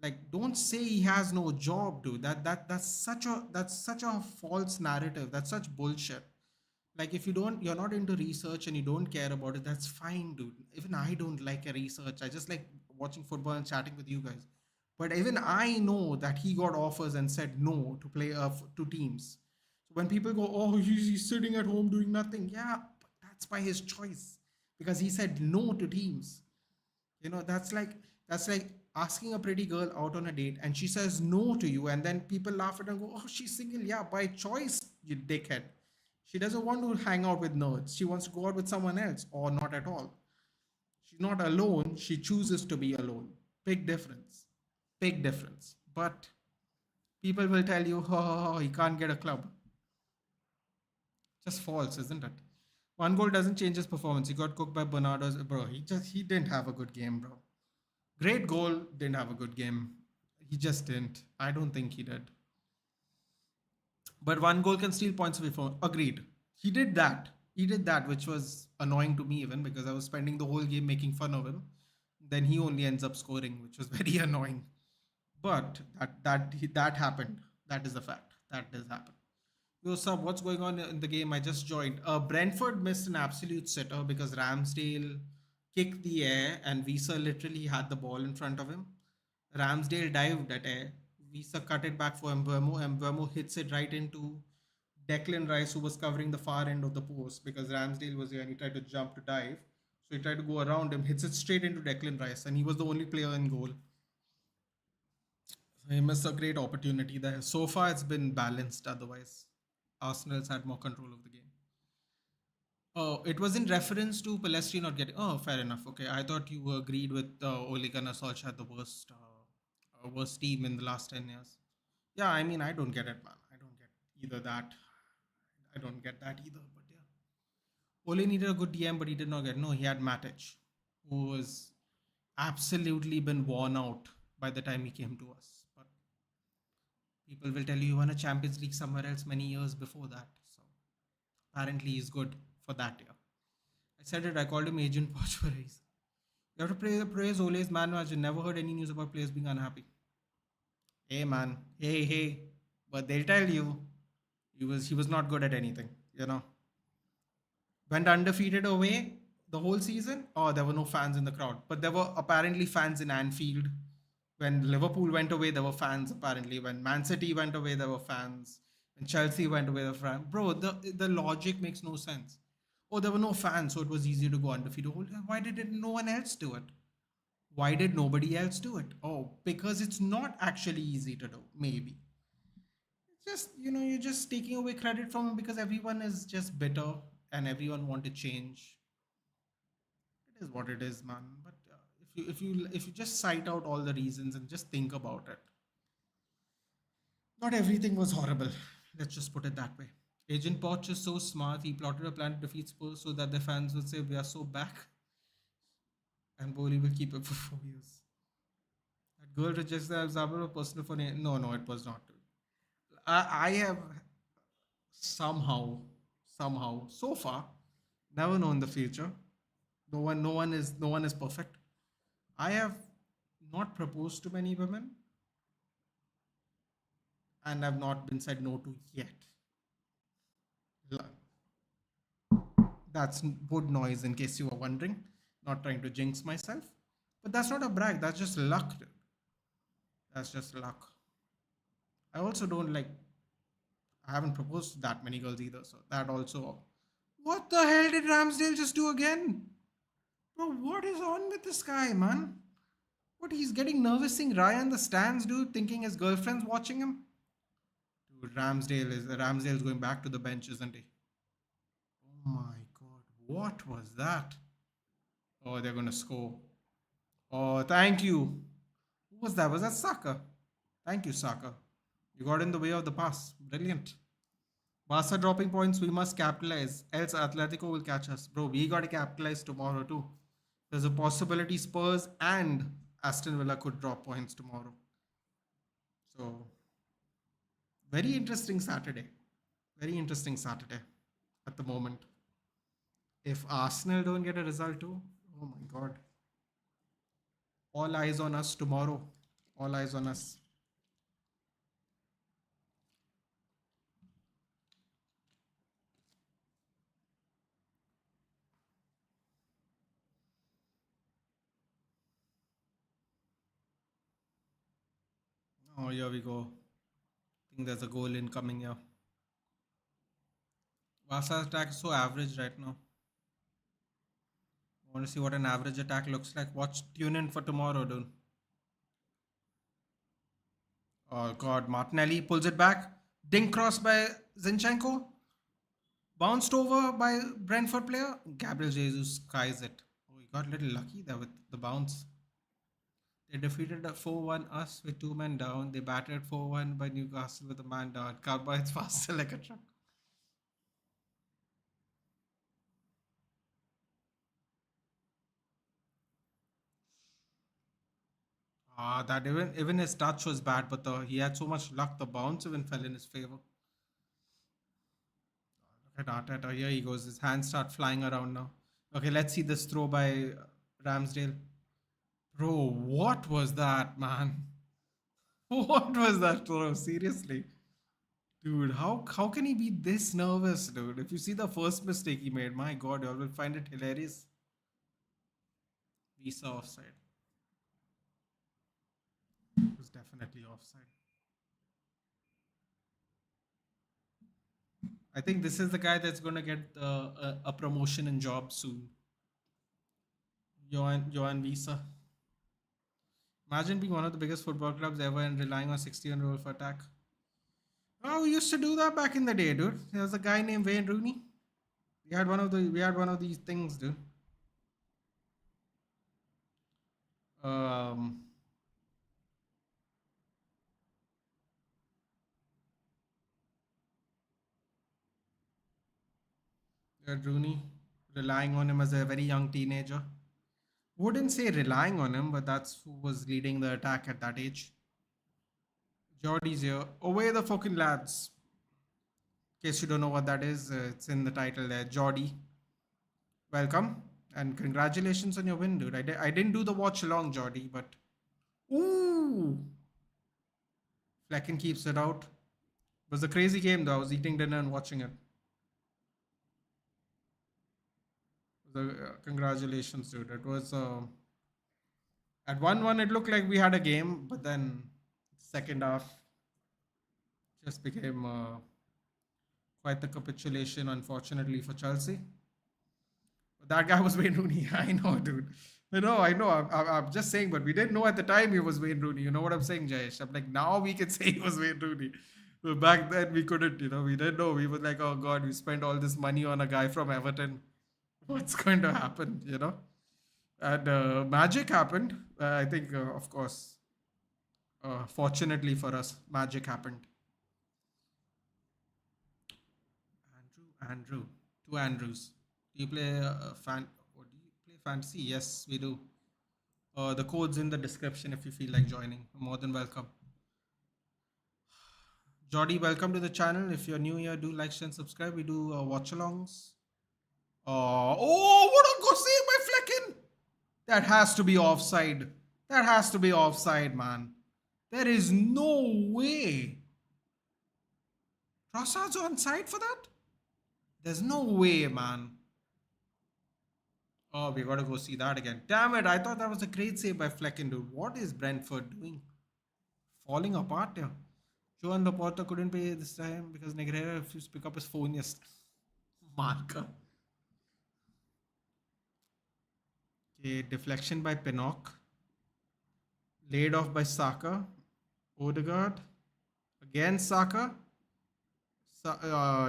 Like, don't say he has no job, dude. That's such a false narrative. That's such bullshit. Like, if you're not into research and you don't care about it, that's fine, dude. Even I don't like a research. I just like watching football and chatting with you guys. But even I know that he got offers and said no to play to teams. So when people go, "Oh, he's sitting at home doing nothing," yeah, but that's by his choice because he said no to teams. That's like asking a pretty girl out on a date and she says no to you, and then people laugh at her and go, "Oh, she's single." Yeah, by choice, you dickhead. She doesn't want to hang out with nerds. She wants to go out with someone else or not at all. She's not alone. She chooses to be alone. Big difference. Big difference. But people will tell you, "Oh, he can't get a club." Just false, isn't it? One goal doesn't change his performance. He got cooked by Bernardo's. Bro, he didn't have a good game, bro. Great goal, didn't have a good game. He just didn't. I don't think he did. But one goal can steal points away from. Agreed. He did that. He did that, which was annoying to me even because I was spending the whole game making fun of him. Then he only ends up scoring, which was very annoying. But that happened. That is the fact. That does happen. Yo, sub, what's going on in the game? I just joined. Brentford missed an absolute sitter because Ramsdale kicked the air and Visa literally had the ball in front of him. Ramsdale dived at air. Visa cut it back for Mbeumo. Mbeumo hits it right into Declan Rice, who was covering the far end of the post because Ramsdale was here and he tried to jump to dive. So he tried to go around him, hits it straight into Declan Rice, and he was the only player in goal. So he missed a great opportunity there. So far, it's been balanced otherwise. Arsenal's had more control of the game. Oh, it was in reference to Palestine not getting. Oh, fair enough. Okay, I thought you agreed with Ole Gunnar Solskjaer, the worst team in the last 10 years. Yeah, I mean, I don't get it, man. I don't get either that. I don't get that either. But yeah, Ole needed a good DM, but he did not get. No, he had Matic, who was absolutely been worn out by the time he came to us. But people will tell you he won a Champions League somewhere else many years before that. So apparently he's good for that year. I said it, I called him Agent Poch for a reason. You have to praise Ole's man manager. Never heard any news about players being unhappy. Hey man, hey. But they'll tell you he was not good at anything, you know. Went undefeated away the whole season. Oh, there were no fans in the crowd. But there were apparently fans in Anfield. When Liverpool went away, there were fans apparently. When Man City went away, there were fans. When Chelsea went away, there were fans. Bro, the logic makes no sense. Oh, there were no fans, so it was easier to go undefeated. Why did no one else do it? Why did nobody else do it? Oh, because it's not actually easy to do, maybe. It's just, you're just taking away credit from him because everyone is just bitter and everyone want to change. It is what it is, man. But if you just cite out all the reasons and just think about it, not everything was horrible. Let's just put it that way. Agent Poch is so smart. He plotted a plan to defeat Spurs so that the fans would say we are so back, and Bowley will keep it for 4 years. That girl rejects the example of personal for no, it was not. I have somehow so far never known the future. No one is perfect. I have not proposed to many women and I've not been said no to yet. That's wood noise in case you were wondering. Not trying to jinx myself. But that's not a brag, that's just luck. That's just luck. I also don't I haven't proposed to that many girls either, so that also. What the hell did Ramsdale just do again? Bro, what is on with this guy, man? What, he's getting nervous seeing Raya in the stands, dude, thinking his girlfriend's watching him? Dude, Ramsdale's going back to the bench, isn't he? Oh my god, what was that? Oh, they're gonna score. Oh, thank you. Who was that? Was that Saka? Thank you, Saka. You got in the way of the pass. Brilliant. Barca dropping points, we must capitalize. Else Atletico will catch us. Bro, we got to capitalize tomorrow too. There's a possibility Spurs and Aston Villa could drop points tomorrow. So, very interesting Saturday. Very interesting Saturday at the moment. If Arsenal don't get a result too, oh my god. All eyes on us tomorrow. All eyes on us. Oh, here we go. I think there's a goal incoming here. Barca's attack is so average right now. I want to see what an average attack looks like. Tune in for tomorrow, dude. Oh god, Martinelli pulls it back. Dink cross by Zinchenko. Bounced over by Brentford player. Gabriel Jesus skies it. Oh, he got a little lucky there with the bounce. They defeated 4-1 us with 2 men down. They battered 4-1 by Newcastle with a man down. Carba is faster like a truck. That even his touch was bad, but he had so much luck. The bounce even fell in his favor. Look at Arteta. Here he goes. His hands start flying around now. Okay, let's see this throw by Ramsdale. Bro, what was that, man? What was that throw? Seriously. Dude, how can he be this nervous, dude? If you see the first mistake he made, my God, you all will find it hilarious. Visa offside. It was definitely offside. I think this is the guy that's going to get a promotion in job soon. Johan Visa. Imagine being one of the biggest football clubs ever and relying on 60-year-old for attack. Oh, we used to do that back in the day, dude. There was a guy named Wayne Rooney. We had one of these things, dude. Um, Rooney, relying on him as a very young teenager. Wouldn't say relying on him, but that's who was leading the attack at that age. Geordie's here. Away the fucking lads. In case you don't know what that is, it's in the title there. Geordie, welcome and congratulations on your win, dude. I didn't do the watch along, Geordie, but ooh, Flecken keeps it out. It was a crazy game though. I was eating dinner and watching it. Congratulations, dude. It was at 1-1. It looked like we had a game, but then second half just became quite the capitulation, unfortunately, for Chelsea. But that guy was Wayne Rooney. I know, dude. I know. I'm just saying, but we didn't know at the time he was Wayne Rooney. You know what I'm saying, Jayesh? I'm like, now we can say he was Wayne Rooney. But back then, we couldn't, we didn't know. We were like, oh, God, we spent all this money on a guy from Everton. What's going to happen? And magic happened. I think, of course, fortunately for us, magic happened. Andrew. Two Andrews. Do you play or do you play fantasy? Yes, we do. The code's in the description if you feel like joining. More than welcome. Jordy, welcome to the channel. If you're new here, do like, share, and subscribe. We do watch-alongs. Oh, what a go save by Flecken! That has to be offside. That has to be offside, man. There is no way. Trossard's onside for that? There's no way, man. Oh, we gotta go see that again. Damn it, I thought that was a great save by Flecken, dude. What is Brentford doing? Falling apart here. Joan Laporta couldn't pay this time because Negreira refused to pick up his phone yesterday. Marker. Okay, deflection by Pinnock. Laid off by Saka. Odegaard. Again Saka.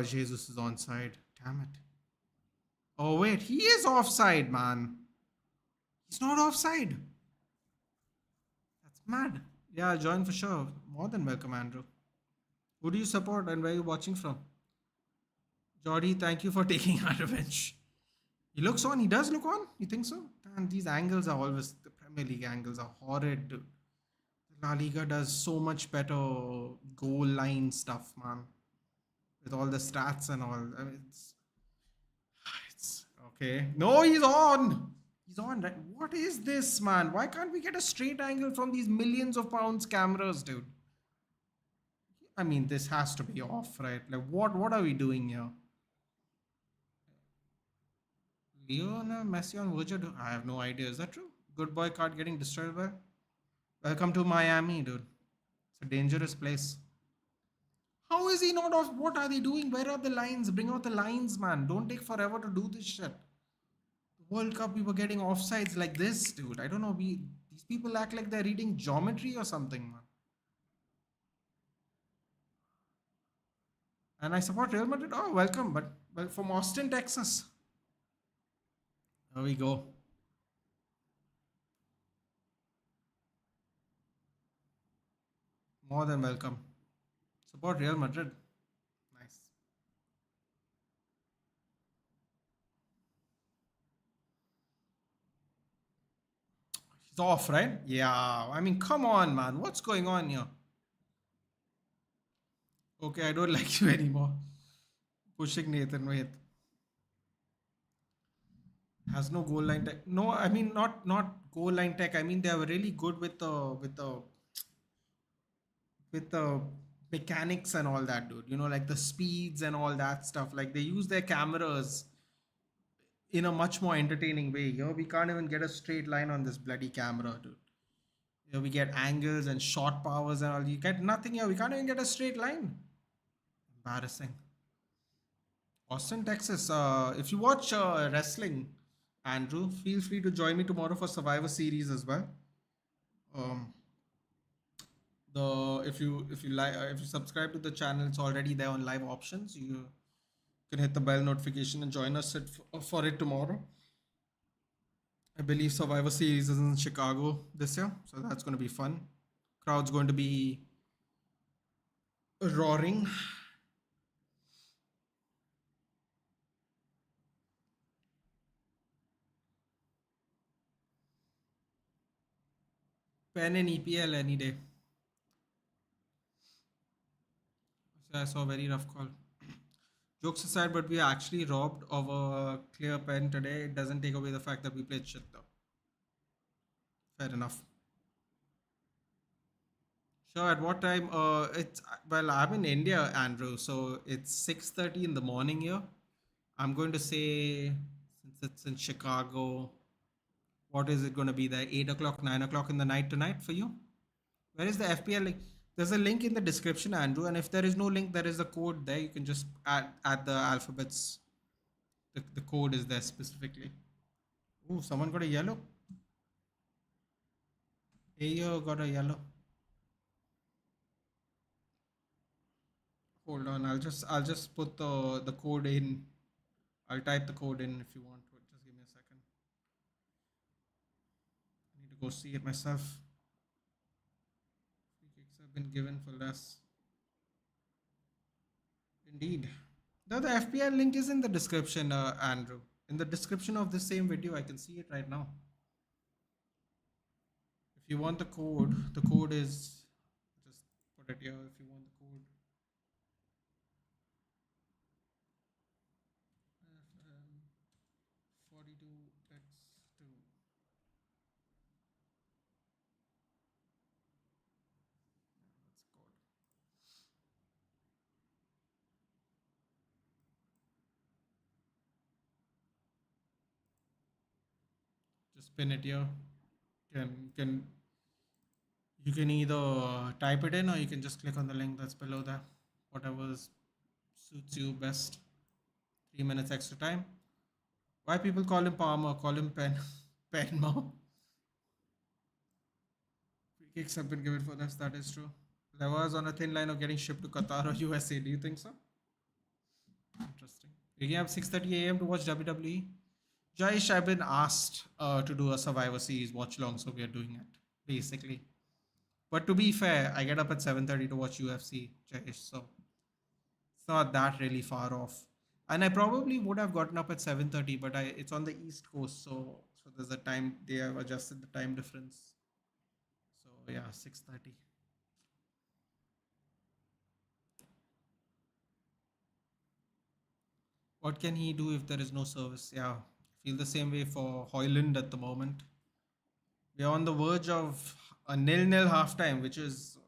Jesus is onside. Damn it. Oh, wait. He is offside, man. He's not offside. That's mad. Yeah, join for sure. More than welcome, Andrew. Who do you support and where are you watching from? Jordy, thank you for taking our revenge. He looks on. He does look on. You think so? And these angles are always, the Premier League angles are horrid. La Liga does so much better goal line stuff, man. With all the stats and all. I mean, it's okay. No, he's on. He's on. Right? What is this, man? Why can't we get a straight angle from these millions of pounds cameras, dude? I mean, this has to be off, right? Like, what are we doing here? Lionel Messi on Virgil? I have no idea. Is that true? Good boy card getting destroyed by? Welcome to Miami, dude. It's a dangerous place. How is he not off? What are they doing? Where are the lines? Bring out the lines, man. Don't take forever to do this shit. World Cup, we were getting offsides like this, dude. I don't know. These people act like they're reading geometry or something, man. And I support Real Madrid. Oh, welcome. But from Austin, Texas. There we go. More than welcome. Support Real Madrid. Nice. He's off, right? Yeah. I mean, come on, man. What's going on here? Okay, I don't like you anymore. Pushing Nathan, wait. Has no goal line tech. No, I mean not goal line tech. I mean they are really good with the mechanics and all that, dude. You know, like the speeds and all that stuff. Like they use their cameras in a much more entertaining way. You know, we can't even get a straight line on this bloody camera, dude. You know, we get angles and shot powers and all. You get nothing here. We can't even get a straight line. Embarrassing. Austin, Texas. If you watch wrestling, Andrew, feel free to join me tomorrow for Survivor Series as well. Um, the if you subscribe to the channel, it's already there on live options. You can hit the bell notification and join us for it tomorrow. I believe Survivor Series is in Chicago this year, so that's going to be fun. Crowd's going to be roaring. Pen and EPL any day. So I saw a very rough call. Jokes aside, but we are actually robbed of a clear pen today. It doesn't take away the fact that we played shit though. Fair enough. Sure. At what time? It's well, I'm in India, Andrew. So it's 6:30 in the morning here. I'm going to say, since it's in Chicago, what is it going to be there? 8 o'clock, 9 o'clock in the night tonight for you? Where is the FPL link? There's a link in the description, Andrew. And if there is no link, there is a code there. You can just add the alphabets. The code is there specifically. Oh, someone got a yellow. Ayo got a yellow. Hold on, I'll just put the code in. I'll type the code in if you want to. Just give me a second. I need to go see it myself. Free kicks have been given for less. Indeed. The FPL link is in the description, Andrew. In the description of this same video, I can see it right now. If you want the code is just put it here if you want the code. FM42x2. That's code. Just pin it here. Can You can either type it in or you can just click on the link that's below there. Whatever suits you best. 3 minutes extra time. Why people call him Palmer? Call him Pen Penmo. Free kicks have been given for this. That is true. Leva's on a thin line of getting shipped to Qatar or USA. Do you think so? Interesting. Waking up 6:30 a.m. to watch WWE. Jaish, I've been asked to do a Survivor Series watch long, so we are doing it basically. But to be fair, I get up at 7:30 to watch UFC, Jaish, so it's not that really far off. And I probably would have gotten up at 7:30, but it's on the East Coast, so there's a time they have adjusted the time difference. So yeah, 6:30. What can he do if there is no service? Yeah, feel the same way for Hoyland at the moment. We are on the verge of a nil-nil halftime, which is,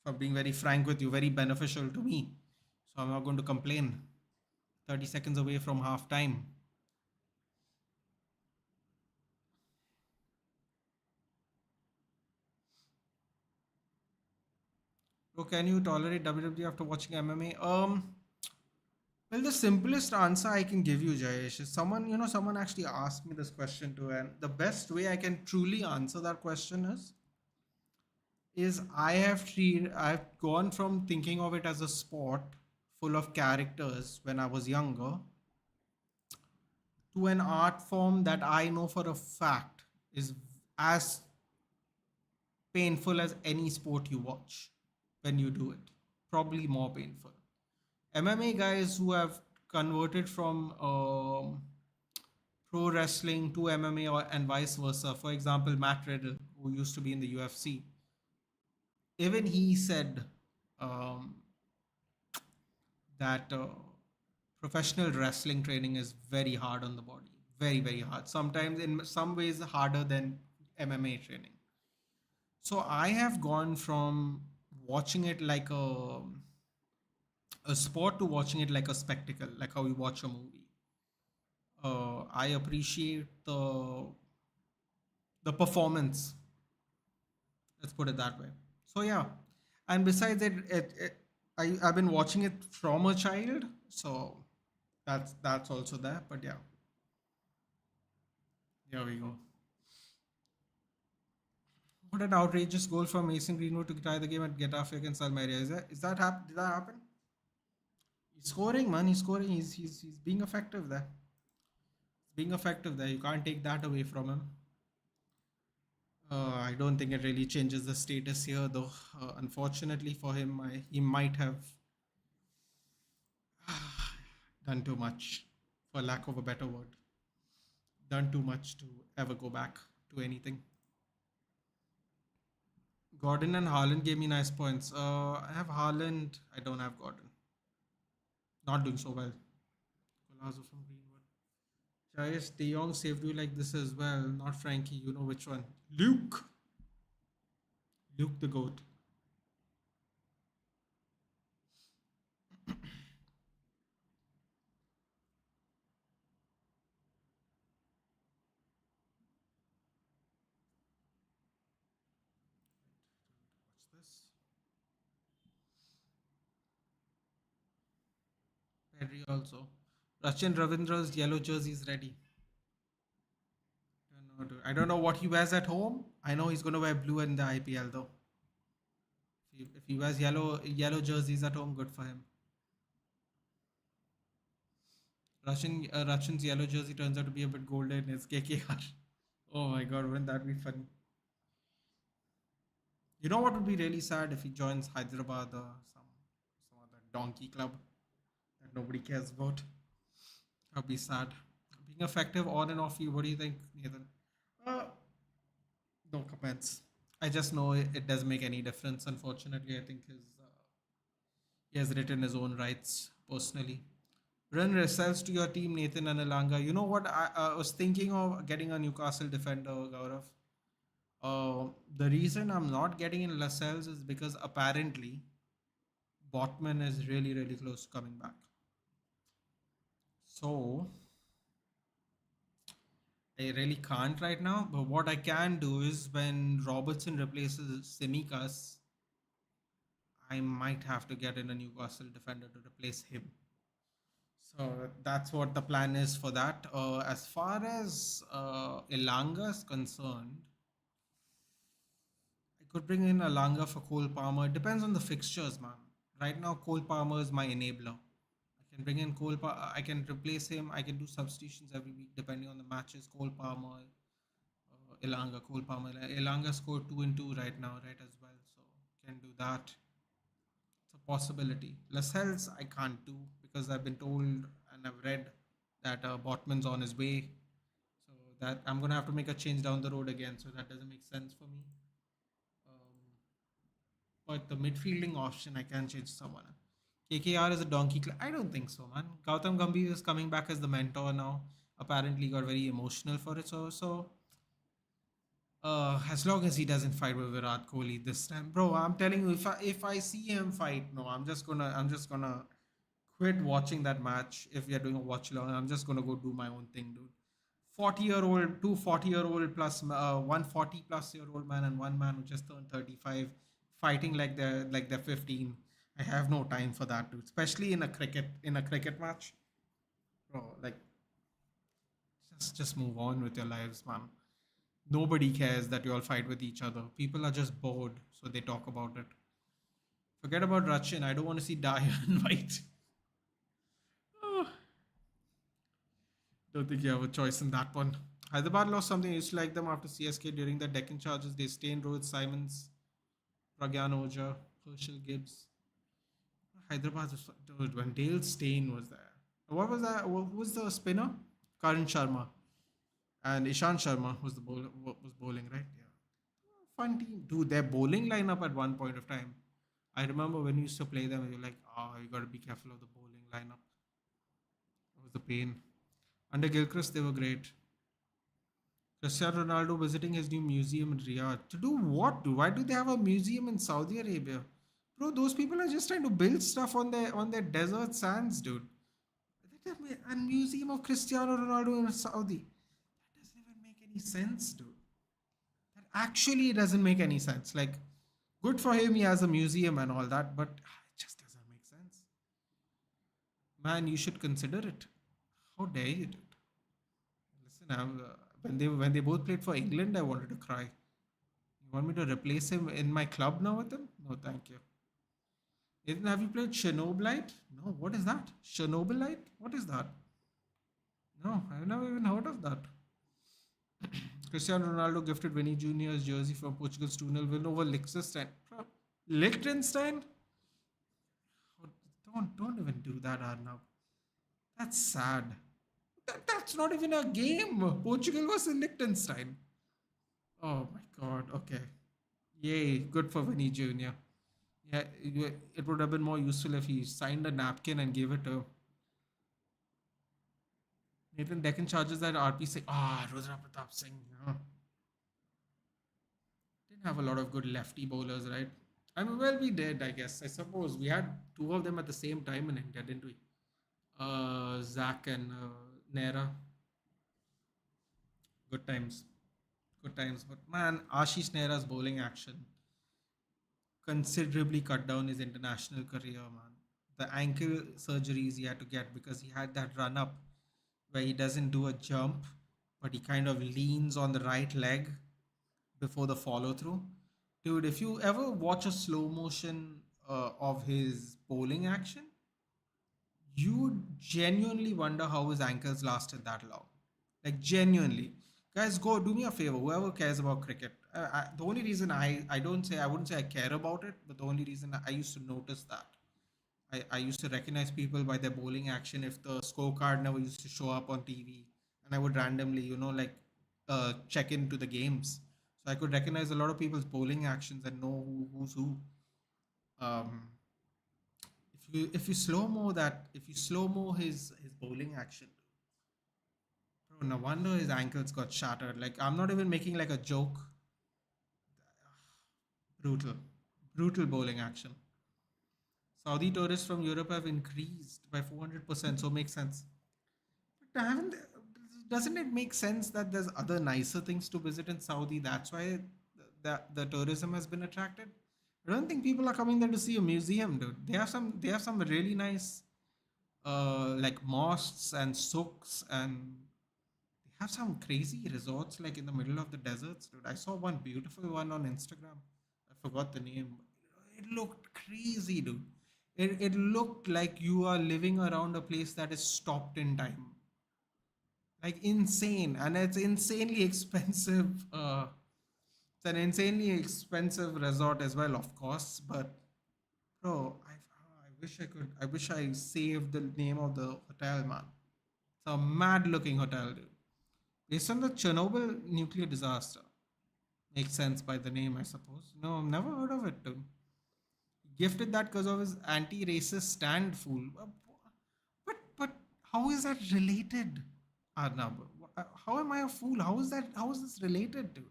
for being very frank with you, very beneficial to me. So I'm not going to complain. 30 seconds away from halftime. So can you tolerate WWE after watching MMA? Well, the simplest answer I can give you, Jayesh, is someone actually asked me this question too, and the best way I can truly answer that question is I've gone from thinking of it as a sport full of characters when I was younger to an art form that I know for a fact is as painful as any sport you watch when you do it. Probably more painful. MMA guys who have converted from pro wrestling to MMA and vice versa. For example, Matt Riddle, who used to be in the UFC, even he said um, that professional wrestling training is very hard on the body. Very, very hard. Sometimes, in some ways, harder than MMA training. So I have gone from watching it like a sport to watching it like a spectacle, like how you watch a movie. I appreciate the performance. Let's put it that way. So yeah, and besides I've been watching it from a child, so that's also there. But yeah, here we go. What an outrageous goal from Mason Greenwood to tie the game at Getafe against Almeria. Did that happen? He's scoring, man. He's scoring. He's being effective there. Being effective there. You can't take that away from him. I don't think it really changes the status here, though. Unfortunately for him, he might have done too much, for lack of a better word. Done too much to ever go back to anything. Gordon and Haaland gave me nice points. I have Haaland. I don't have Gordon. Not doing so well. Golazo from Greenwood. Chais De Jong saved you like this as well. Not Frankie. You know which one. Luke. Luke the GOAT. Watch this. Pedri also. Rachin Ravindra's yellow jersey is ready. Don't know, dude. I don't know what he wears at home. I know he's going to wear blue in the IPL though. If he wears yellow jerseys at home, good for him. Rachin's yellow jersey turns out to be a bit golden. It's KKR. Oh my god, wouldn't that be funny? You know what would be really sad if he joins Hyderabad or some other donkey club that nobody cares about. That'd be sad. Being effective on and off you, what do you think, Nathan? Uh, no comments. I just know it doesn't make any difference. Unfortunately, I think he has written his own rights personally. Run results to your team, Nathan and Alanga. You know what? I was thinking of getting a Newcastle defender, Gaurav. The reason I'm not getting in Lascelles is because apparently Botman is really, really close to coming back. So I really can't right now. But what I can do is when Robertson replaces Simikas, I might have to get in a Newcastle defender to replace him. So that's what the plan is for that. As far as Elanga is concerned, I could bring in Elanga for Cole Palmer. It depends on the fixtures, man. Right now, Cole Palmer is my enabler. I can bring in I can replace him. I can do substitutions every week depending on the matches. Cole Palmer, Elanga, Cole Palmer. Elanga scored 2 and 2 right now, right as well. So can do that. It's a possibility. Lascelles I can't do because I've been told and I've read that Botman's on his way. So that I'm gonna have to make a change down the road again. So that doesn't make sense for me. Um, but the midfielding option I can change someone. KKR is a donkey. I don't think so, man. Gautam Gambhir is coming back as the mentor now. Apparently got very emotional for it. As long as he doesn't fight with Virat Kohli this time, bro, I'm telling you, if I see him fight, no, I'm just gonna quit watching that match. If we are doing a watch along, I'm just gonna go do my own thing, dude. 40-year-old, two 40-year-old plus one 40 plus year old man and one man who just turned 35, fighting like they're 15. I have no time for that, dude. Especially in a cricket match, bro. Like just move on with your lives, man. Nobody cares that you all fight with each other. People are just bored, so they talk about it. Forget about Rachin. I don't want to see Dyer and White. Oh, don't think you have a choice in that one. Hyderabad lost something. I used to like them after CSK during the Deccan charges. They stained Rohit Simons, Pragyan Oja, Herschel Gibbs. Hyderabad was dude, when Dale Steyn was there. What was that? Who was the spinner? Karan Sharma. And Ishan Sharma was the was bowling, right? Yeah. Fun team. Dude, their bowling lineup at one point of time. I remember when we used to play them, you're like, you gotta be careful of the bowling lineup. It was the pain. Under Gilchrist, they were great. Cristiano Ronaldo visiting his new museum in Riyadh. To do what? Why do they have a museum in Saudi Arabia? Bro, those people are just trying to build stuff on their desert sands, dude. A museum of Cristiano Ronaldo in Saudi. That doesn't even make any sense, dude. That actually doesn't make any sense. Like, good for him, he has a museum and all that, but it just doesn't make sense. Man, you should consider it. How dare you, dude? Listen, when they both played for England, I wanted to cry. You want me to replace him in my club now with him? No, thank you. Ethan, have you played Chernobylite? No, what is that? Chernobylite? What is that? No, I've never even heard of that. Cristiano Ronaldo gifted Vinny Jr.'s jersey from Portugal's 2-0 win over Liechtenstein. Liechtenstein? Oh, don't even do that, Arnav. That's sad. That's not even a game. Portugal was in Liechtenstein. Oh my god. Okay. Yay. Good for Vinny Jr. Yeah, it would have been more useful if he signed a napkin and gave it to Nathan Deccan charges that RP Singh. Rudra Pratap Singh. Didn't have a lot of good lefty bowlers, right? I mean, well, we did, I guess. I suppose we had two of them at the same time in India, didn't we? Zach and Nera. Good times. Good times. But man, Ashish Nehra's bowling action considerably cut down his international career, man. The ankle surgeries he had to get because he had that run up where he doesn't do a jump, but he kind of leans on the right leg before the follow through. Dude, if you ever watch a slow motion of his bowling action, you would genuinely wonder how his ankles lasted that long. Like, genuinely. Guys, go do me a favor, whoever cares about cricket. The only reason I don't say, I wouldn't say I care about it, but the only reason I used to notice that. I used to recognize people by their bowling action if the scorecard never used to show up on TV. And I would randomly, check into the games. So I could recognize a lot of people's bowling actions and know who's who. Um, if you slow mo his bowling action, bro, no wonder his ankles got shattered. Like, I'm not even making like a joke. Brutal, brutal bowling action. Saudi tourists from Europe have increased by 400%, so makes sense. But haven't doesn't it make sense that there's other nicer things to visit in Saudi? That's why the tourism has been attracted. I don't think people are coming there to see a museum, dude. They have some really nice like mosques and souks, and they have some crazy resorts like in the middle of the deserts, dude. I saw one beautiful one on Instagram. I forgot the name. It looked crazy, dude. It looked like you are living around a place that is stopped in time. Like insane. And it's insanely expensive. It's an insanely expensive resort as well, of course. But bro, I wish I saved the name of the hotel, man. It's a mad looking hotel, dude. Based on the Chernobyl nuclear disaster. Makes sense by the name, I suppose. No, I've never heard of it, dude. Gifted that because of his anti-racist stand, fool. But how is that related, Arnab? How am I a fool? How is that? How is this related, dude?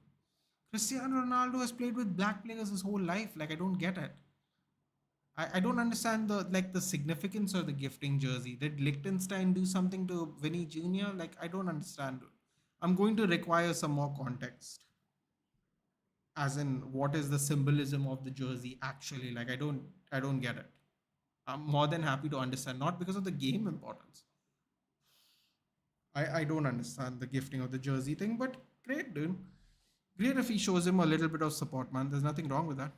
Cristiano Ronaldo has played with black players his whole life. Like, I don't get it. I don't understand the significance of the gifting jersey. Did Liechtenstein do something to Vinny Jr.? Like, I don't understand. I'm going to require some more context. As in, what is the symbolism of the jersey actually? Like, I don't get it. I'm more than happy to understand, not because of the game importance. I don't understand the gifting of the jersey thing, but great, dude. Great if he shows him a little bit of support, man. There's nothing wrong with that.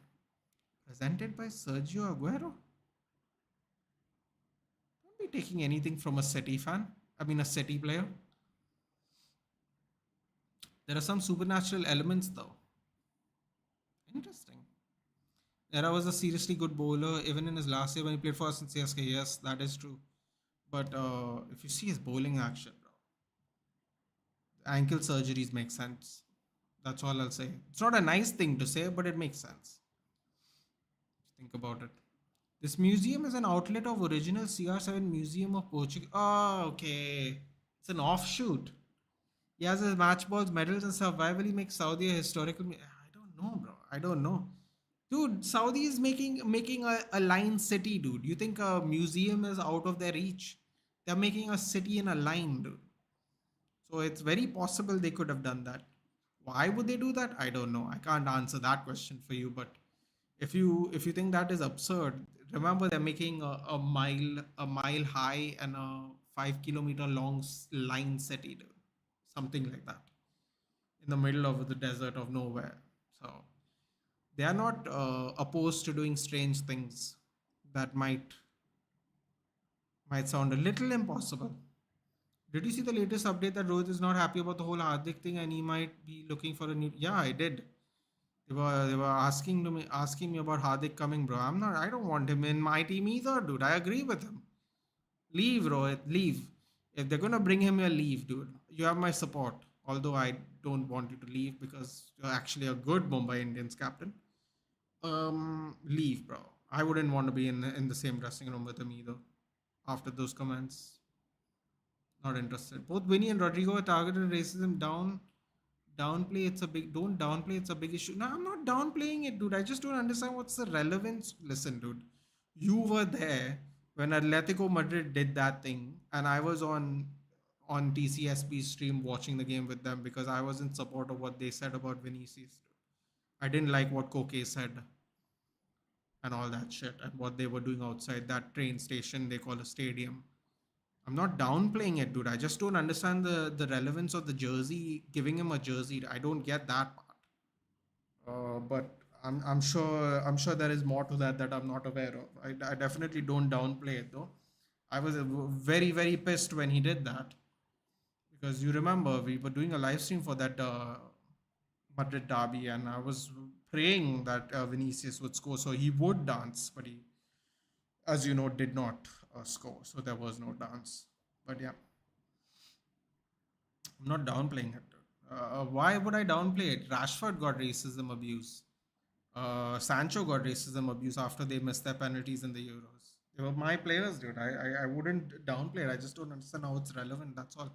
Presented by Sergio Aguero. Don't be taking anything from a City fan. I mean, a City player. There are some supernatural elements, though. Interesting. Era was a seriously good bowler, even in his last year when he played for us in CSK. Yes, that is true. But if you see his bowling action, bro, ankle surgeries make sense. That's all I'll say. It's not a nice thing to say, but it makes sense. Think about it. This museum is an outlet of original CR7 Museum of Portugal. Oh, okay. It's an offshoot. He has his match balls, medals, and survival. He makes Saudi a historical. I don't know, bro. I don't know. Dude, Saudi is making a line city, dude. You think a museum is out of their reach? They're making a city in a line, dude. So it's very possible they could have done that. Why would they do that? I don't know. I can't answer that question for you. But if you think that is absurd, remember they're making a mile high and a 5 kilometer long line city, dude. Something like that in the middle of the desert of nowhere. So they are not opposed to doing strange things that might sound a little impossible. Did you see the latest update that Rohit is not happy about the whole Hardik thing and he might be looking for a new? Yeah, I did. They were asking me about Hardik coming, bro. I'm not. I don't want him in my team either, dude. I agree with him. Leave, Rohit. Leave. If they're gonna bring him here, leave, dude. You have my support. Although I don't want you to leave because you're actually a good Mumbai Indians captain. Leave, bro. I wouldn't want to be in the same dressing room with him either. After those comments, not interested. Both Vinny and Rodrigo are targeted racism downplay. It's a big don't downplay. It's a big issue. No, I'm not downplaying it, dude. I just don't understand what's the relevance. Listen, dude, you were there when Atletico Madrid did that thing, and I was on TCSP stream watching the game with them because I was in support of what they said about Vinicius. I didn't like what Koke said and all that shit and what they were doing outside that train station they call a stadium. I'm not downplaying it, dude. I just don't understand the relevance of the jersey, giving him a jersey. I don't get that part. But I'm sure there is more to that that I'm not aware of. I definitely don't downplay it though. I was very very pissed when he did that because you remember we were doing a live stream for that Madrid derby and I was praying that Vinicius would score so he would dance, but he, as you know, did not score. So there was no dance. But yeah, I'm not downplaying it. Why would I downplay it? Rashford got racism abuse. Sancho got racism abuse after they missed their penalties in the Euros. They were my players, dude. I wouldn't downplay it. I just don't understand how it's relevant. That's all.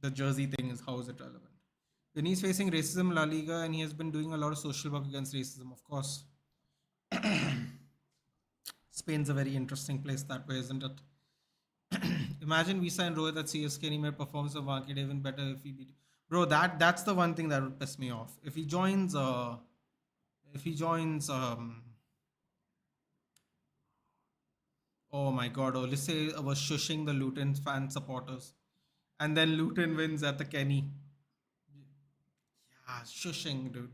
The jersey thing is how is it relevant? When he's facing racism in La Liga and he has been doing a lot of social work against racism, of course. Spain's a very interesting place that way, isn't it? Imagine Visa and Rohit at CSK and he might perform some market even better if he beat. Bro, that's the one thing that would piss me off. If he joins oh my god, Olise was shushing the Luton fan supporters. And then Luton wins at the Kenny. Yeah, shushing, dude.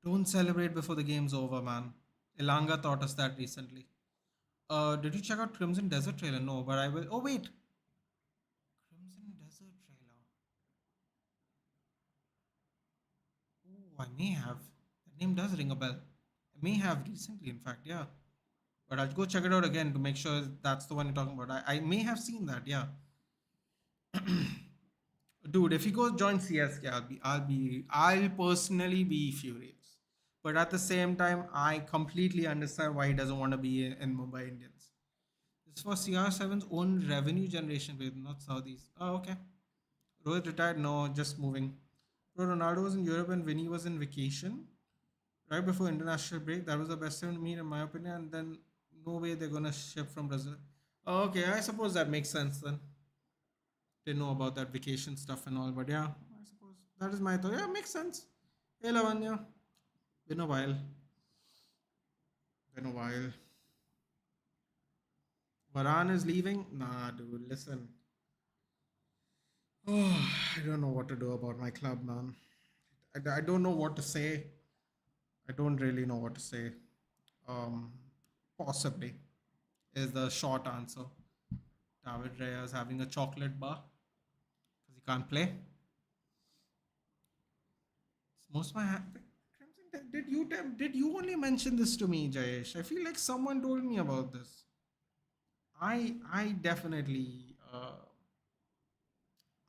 Don't celebrate before the game's over, man. Ilanga taught us that recently. Did you check out Crimson Desert trailer? No, but I will. Oh wait, Crimson Desert trailer. Oh, I may have. That name does ring a bell. I may have recently, in fact, yeah. But I'll go check it out again to make sure that's the one you're talking about. I may have seen that, yeah. Dude, if he goes join CSK, I'll personally be furious. But at the same time, I completely understand why he doesn't want to be in Mumbai Indians. This is for CR7's own revenue generation, with not Saudis. Oh, okay. Rohit retired? No, just moving. Bro, Ronaldo was in Europe and Vinny was in vacation right before international break. That was the best time to meet, in my opinion. And then no way they're gonna ship from Brazil. Oh, okay, I suppose that makes sense then. They know about that vacation stuff and all, but yeah, I suppose that is my thought. Yeah, makes sense. Hey, Lavanya, been a while. Been a while. Varan is leaving. Nah, dude, listen. Oh, I don't know what to do about my club, man. I don't know what to say. I don't really know what to say. Um, Possibly is the short answer. David Raya is having a chocolate bar because he can't play. It's most my Crimson. Did you only mention this to me, Jayesh? I feel like someone told me about this. I definitely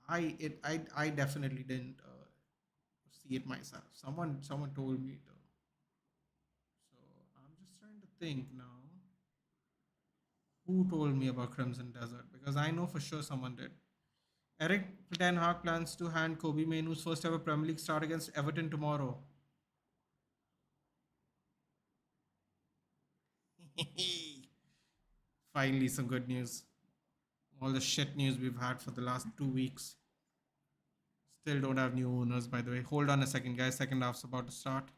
I definitely didn't see it myself. Someone told me to. So I'm just trying to think now. Who told me about Crimson Desert? Because I know for sure someone did. Eric Ten Hag plans to hand Kobe Mainoo's first ever Premier League start against Everton tomorrow. Finally, some good news. All the shit news we've had for the last 2 weeks. Still don't have new owners, by the way. Hold on a second, guys. Second half's about to start.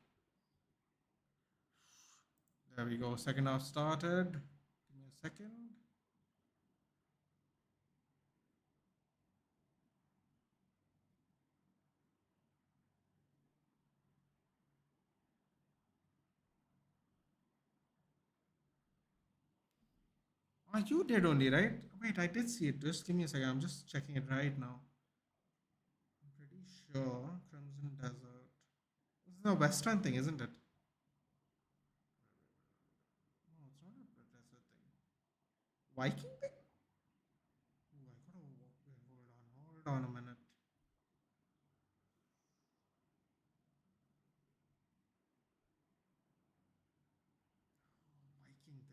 There we go. Second half started. Give me a second. Oh, you did only, right? Wait, I did see it. Just give me a second. I'm just checking it right now. I'm pretty sure Crimson Desert. This is a Western thing, isn't it? No, it's not a desert thing. Viking thing? Ooh, I gotta wait, hold on a minute. Viking thing.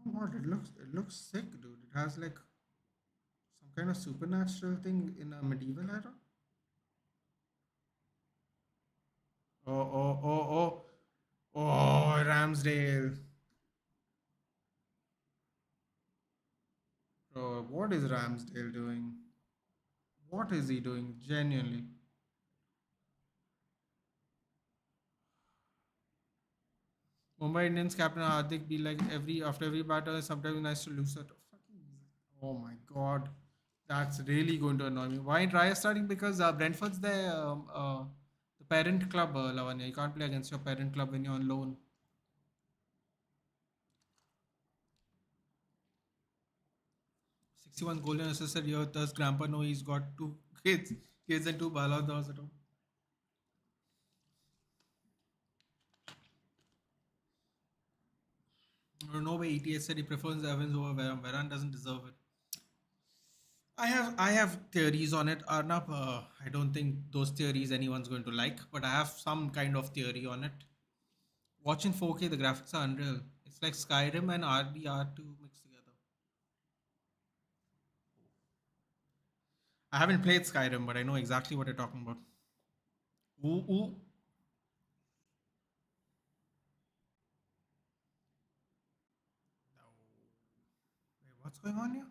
You know what? It looks sick, dude. It has like some kind of supernatural thing in a medieval era. Oh. Oh, Ramsdale. Bro, what is Ramsdale doing? What is he doing? Genuinely. Mumbai Indians captain Hardik be like every after every batter, sometimes nice to lose that. Fucking, oh my god, that's really going to annoy me. Why try starting? Because Brentford's the parent club, Lavanya. You can't play against your parent club when you're on loan. 61 goal and assist a year. Thus, Grandpa know he's got two kids and two Ballon d'Ors at home. No way. ETS said he prefers Evans over Varane. Varane doesn't deserve it. I have theories on it, Arnab. I don't think those theories anyone's going to like, but I have some kind of theory on it. Watching 4K, the graphics are unreal. It's like Skyrim and RDR2 mixed together. I haven't played Skyrim, but I know exactly what you're talking about. Ooh, ooh. Wait, what's going on here?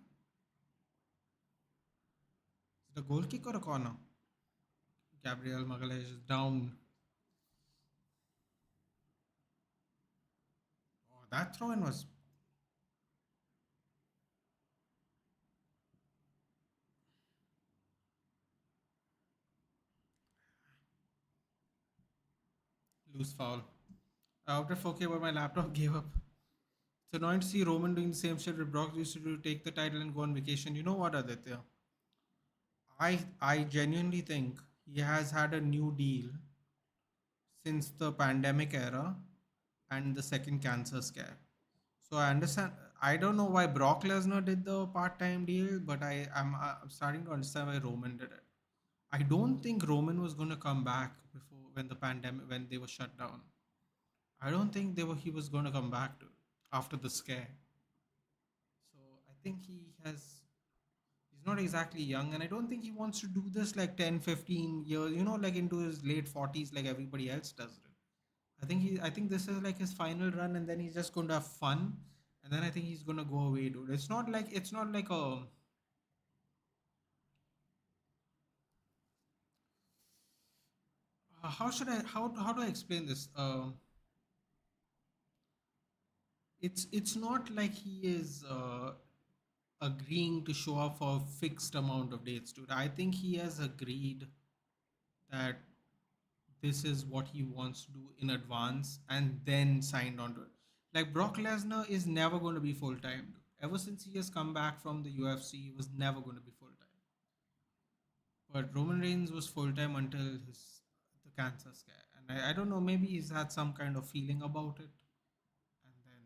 Is it a goal kick or a corner? Gabriel Magalhaes is down. Oh, that throw in was loose foul. After 4K, but my laptop gave up. It's annoying to see Roman doing the same shit with Brock used to do, take the title and go on vacation. You know what, Aditya? I genuinely think he has had a new deal since the pandemic era and the second cancer scare. So I understand. I don't know why Brock Lesnar did the part-time deal, but I'm starting to understand why Roman did it. I don't think Roman was going to come back before when the pandemic when they were shut down. I don't think he was going to come back to after the scare. So I think he's not exactly young, and I don't think he wants to do this like 10, 15 years, like into his late 40s like everybody else does it. I think this is like his final run, and then he's just going to have fun, and then I think he's going to go away, dude. It's not like a how do I explain this? It's not like he is agreeing to show up for a fixed amount of dates, dude. I think he has agreed that this is what he wants to do in advance and then signed on to it. Like Brock Lesnar is never going to be full time. Ever since he has come back from the UFC, he was never going to be full time. But Roman Reigns was full time until the cancer scare, and I don't know. Maybe he's had some kind of feeling about it, and then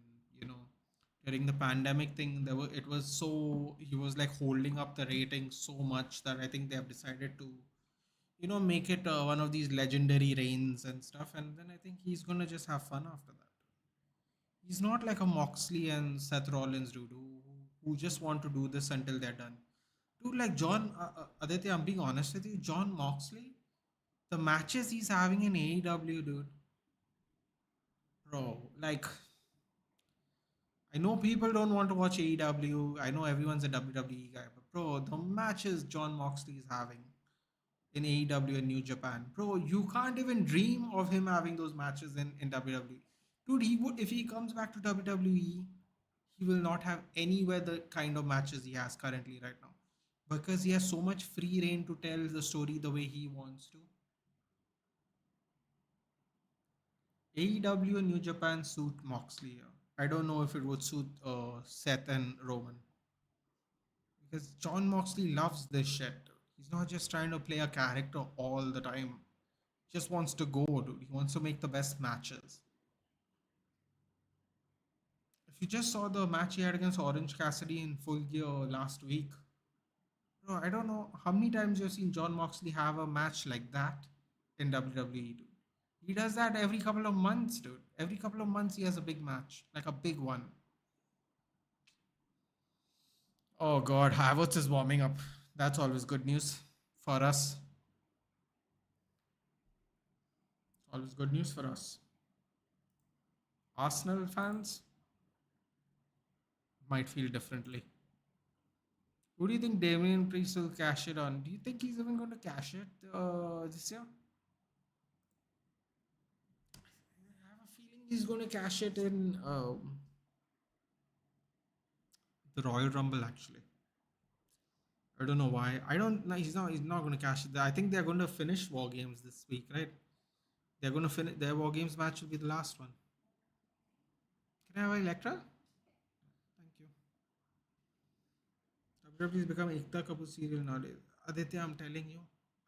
during the pandemic thing, it was so he was like holding up the rating so much that I think they have decided to make it one of these legendary reigns and stuff, and then I think he's gonna just have fun after that. He's not like a Moxley and Seth Rollins dude who just want to do this until they're done. Dude, like John Aditya, I'm being honest with you, John Moxley, the matches he's having in AEW, dude, bro, like I know people don't want to watch AEW. I know everyone's a WWE guy, but bro, the matches John Moxley is having in AEW and New Japan, bro, you can't even dream of him having those matches in WWE. Dude, he would if he comes back to WWE, he will not have anywhere the kind of matches he has currently right now because he has so much free reign to tell the story the way he wants to. AEW and New Japan suit Moxley. Yeah. I don't know if it would suit Seth and Roman because John Moxley loves this shit. He's not just trying to play a character all the time. He just wants to go, dude. He wants to make the best matches. If you just saw the match he had against Orange Cassidy in Full Gear last week, bro, I don't know how many times you've seen John Moxley have a match like that in WWE, dude. He does that every couple of months, dude. Every couple of months he has a big match, like a big one. Oh God, Havertz is warming up. That's always good news for us. Always good news for us. Arsenal fans might feel differently. Who do you think Damien Priest will cash it on? Do you think he's even going to cash it this year? I have a feeling he's going to cash it in the Royal Rumble. Actually, I don't know why. I don't. No, he's not. He's not going to cash it. I think they're going to finish War Games this week, right? They're going to finish their War Games match will be the last one. Can I have Electra? Thank you. WWE has become Ekta Kapoor serial nowadays. Aditya, I'm telling you,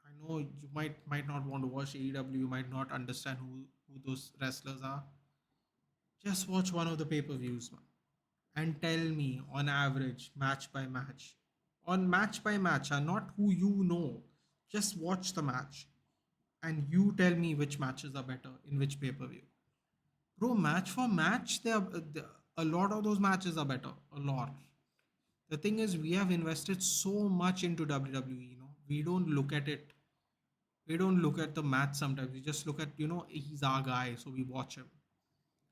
I know you might not want to watch AEW, you might not understand who those wrestlers are. Just watch one of the pay-per-views, man, and tell me on average, match by match, on match by match, and not who you know. Just watch the match, and you tell me which matches are better in which pay-per-view. Bro, match for match, a lot of those matches are better. A lot. The thing is, we have invested so much into WWE. We don't look at it. We don't look at the match sometimes. We just look at, he's our guy, so we watch him.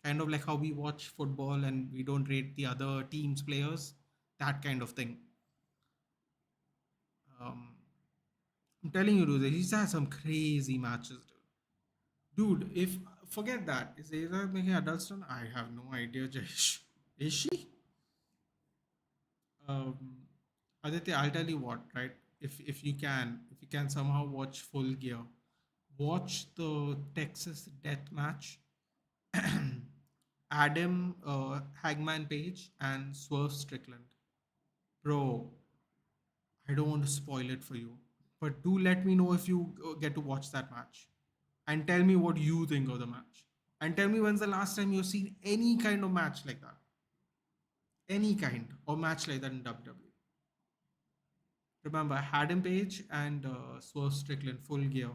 Kind of like how we watch football and we don't rate the other team's players. That kind of thing. Um, I'm telling you, dude, he's had some crazy matches, dude. Dude, if forget that, is Aza making adult stone? I have no idea, Jayesh. Is she? Um, Aditya, I'll tell you what, right? If you can somehow watch Full Gear, watch the Texas Death Match, Adam Hagman Page and Swerve Strickland. Bro, I don't want to spoil it for you, but do let me know if you get to watch that match, and tell me what you think of the match, and tell me when's the last time you've seen any kind of match like that, any kind of match like that in WWE. Remember, Adam Page and Swerve Strickland, Full Gear.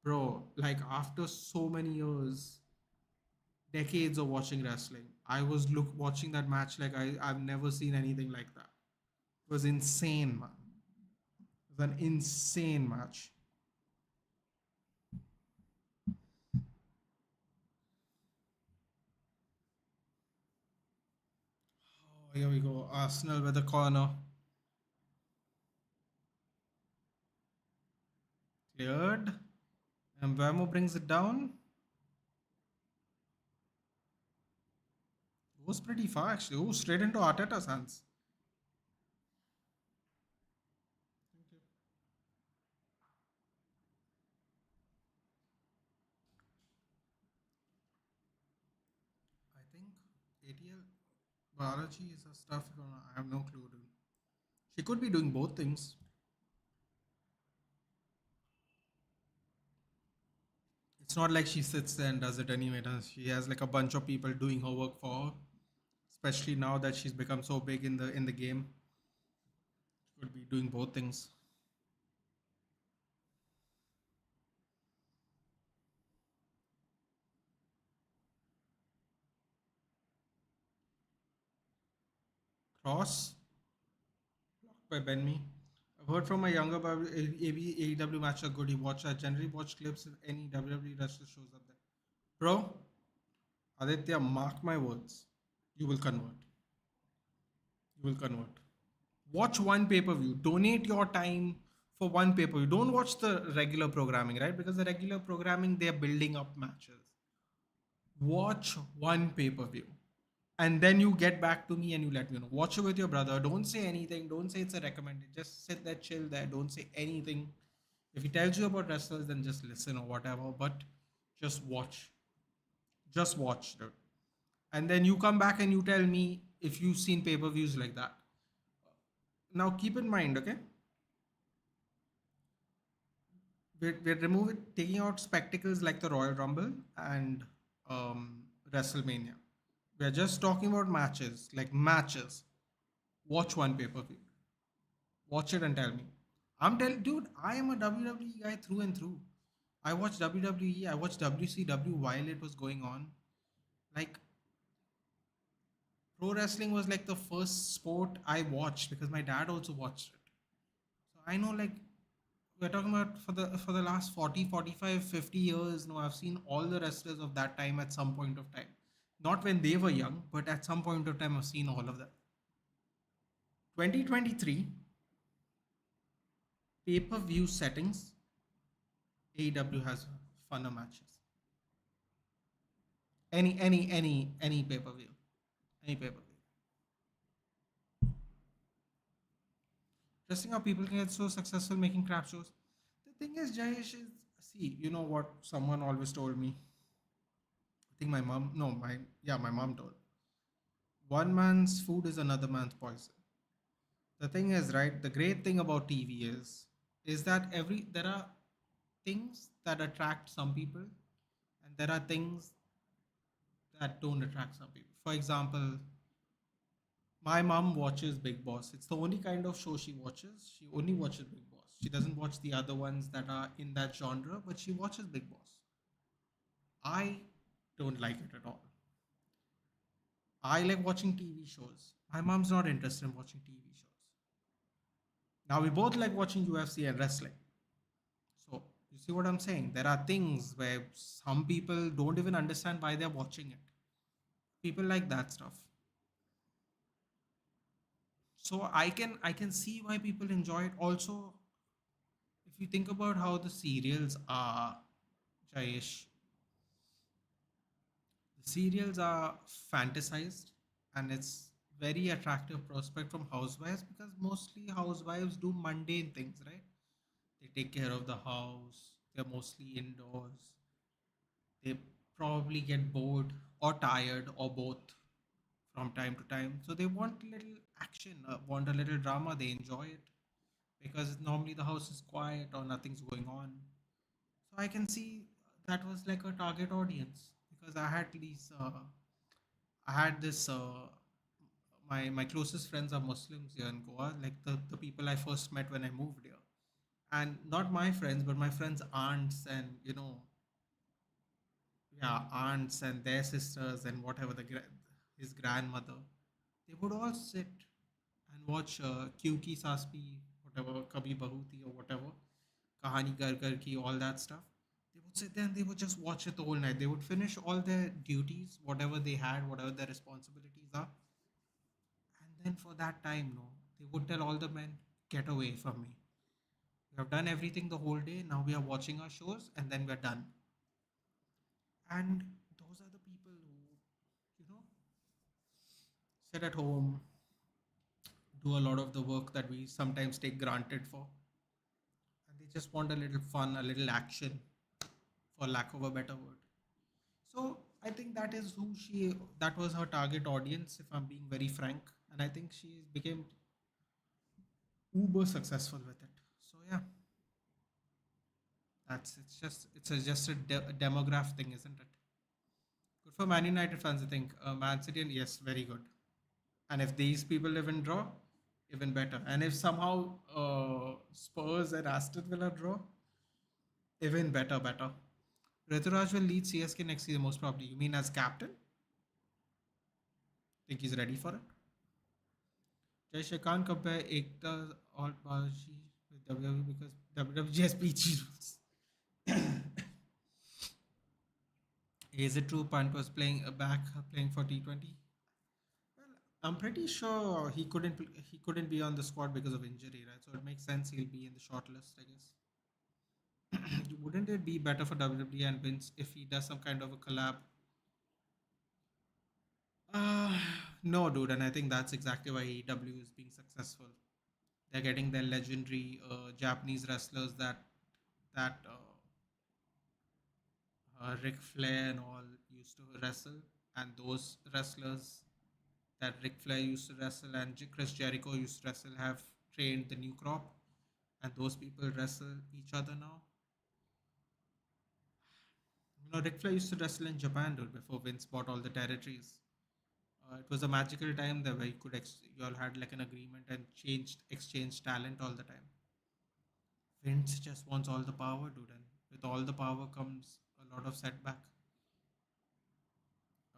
Bro, like after so many years, decades of watching wrestling, I was watching that match like I've never seen anything like that. It was insane, man. It was an insane match. Oh, here we go. Arsenal with the corner. Cleared. And Mbamo brings it down. Goes pretty far actually. Oh, straight into Arteta's hands. I think ATL biology is a stuff. I have no clue, dude. She could be doing both things. It's not like she sits there and does it anyway. She has like a bunch of people doing her work for her. Especially now that she's become so big in the game. She could be doing both things. Cross by Ben Me. I've heard from my younger brother AEW matches are good. He watched. I generally watch clips if any WWE wrestler shows up there. Bro, Aditya, mark my words. You will convert. You will convert. Watch one pay per view. Donate your time for one pay per view. Don't watch the regular programming, right? Because the regular programming, they're building up matches. Watch one pay per view. And then you get back to me and you let me know. Watch it with your brother. Don't say anything. Don't say it's a recommended. Just sit there, chill there. Don't say anything. If he tells you about wrestlers, then just listen or whatever. But just watch. Just watch, dude. And then you come back and you tell me if you've seen pay per views like that. Now keep in mind, okay? We're removing, taking out spectacles like the Royal Rumble and WrestleMania. We're just talking about matches, like matches. Watch one pay per view. Watch it and tell me. I'm telling, dude, I am a WWE guy through and through. I watched WWE, I watched WCW while it was going on. Like, pro wrestling was like the first sport I watched because my dad also watched it. So I know, like, we're talking about for the last 40, 45, 50 years. No, I've seen all the wrestlers of that time at some point of time. Not when they were young, but at some point of time, I've seen all of them. 2023 pay per view settings, AEW has funner matches. Any pay per view, any pay per view. Interesting how people can get so successful making crap shows. The thing is, Jayesh, is see, you know what someone always told me. I think my mom, no, my mom told. One man's food is another man's poison. The thing is, right? The great thing about TV is that there are things that attract some people, and there are things that don't attract some people. For example, my mom watches Big Boss. It's the only kind of show she watches. She only watches Big Boss. She doesn't watch the other ones that are in that genre, but she watches Big Boss. I don't like it at all. I like watching TV shows. My mom's not interested in watching TV shows. Now we both like watching UFC and wrestling. So you see what I'm saying? There are things where some people don't even understand why they're watching it. People like that stuff. So I can see why people enjoy it. Also, if you think about how the serials are, Jayesh, the serials are fantasized and it's very attractive prospect from housewives because mostly housewives do mundane things, right? They take care of the house, they're mostly indoors, they probably get bored or tired or both from time to time. So they want a little action, want a little drama, they enjoy it because normally the house is quiet or nothing's going on. So I can see that was like a target audience because I had this my closest friends are Muslims here in Goa, like the people I first met when I moved here. And not my friends, but my friends' aunts and yeah, aunts and their sisters and whatever his grandmother, they would all sit and watch Kyuki Saspi, whatever, Kabhi Bahuti or whatever, Kahani Gar Gar Ki, all that stuff. They would sit there and they would just watch it the whole night. They would finish all their duties, whatever they had, whatever their responsibilities are. And then for that time, no, they would tell all the men, get away from me. We have done everything the whole day. Now we are watching our shows and then we're done. And those are the people who, you know, sit at home, do a lot of the work that we sometimes take granted for. And they just want a little fun, a little action, for lack of a better word. So I think that was her target audience, if I'm being very frank. And I think she became uber successful with it. So yeah, just a demograph thing, isn't it? Good for Man United fans, I think. Man City, and yes, very good. And if these people live in draw, even better. And if somehow Spurs and Aston Villa draw, even better. Rituraj will lead CSK next season, most probably. You mean as captain? Think he's ready for it? Jesh, I can't compare Ekta or Bashi with WWE because WWE has PG rules. Is it true Pant was playing back playing for T20? Well, I'm pretty sure he couldn't be on the squad because of injury, right? So it makes sense he'll be in the short list, I guess. Wouldn't it be better for WWE and Vince if he does some kind of a collab? Uh, no, dude, and I think that's exactly why AEW is being successful. They're getting their legendary Japanese wrestlers that Ric Flair and all used to wrestle, and those wrestlers that Ric Flair used to wrestle and Chris Jericho used to wrestle have trained the new crop, and those people wrestle each other now. Ric Flair used to wrestle in Japan, dude, before Vince bought all the territories. It was a magical time there where you all had like an agreement and exchange talent all the time. Vince just wants all the power, dude, and with all the power comes a lot of setback.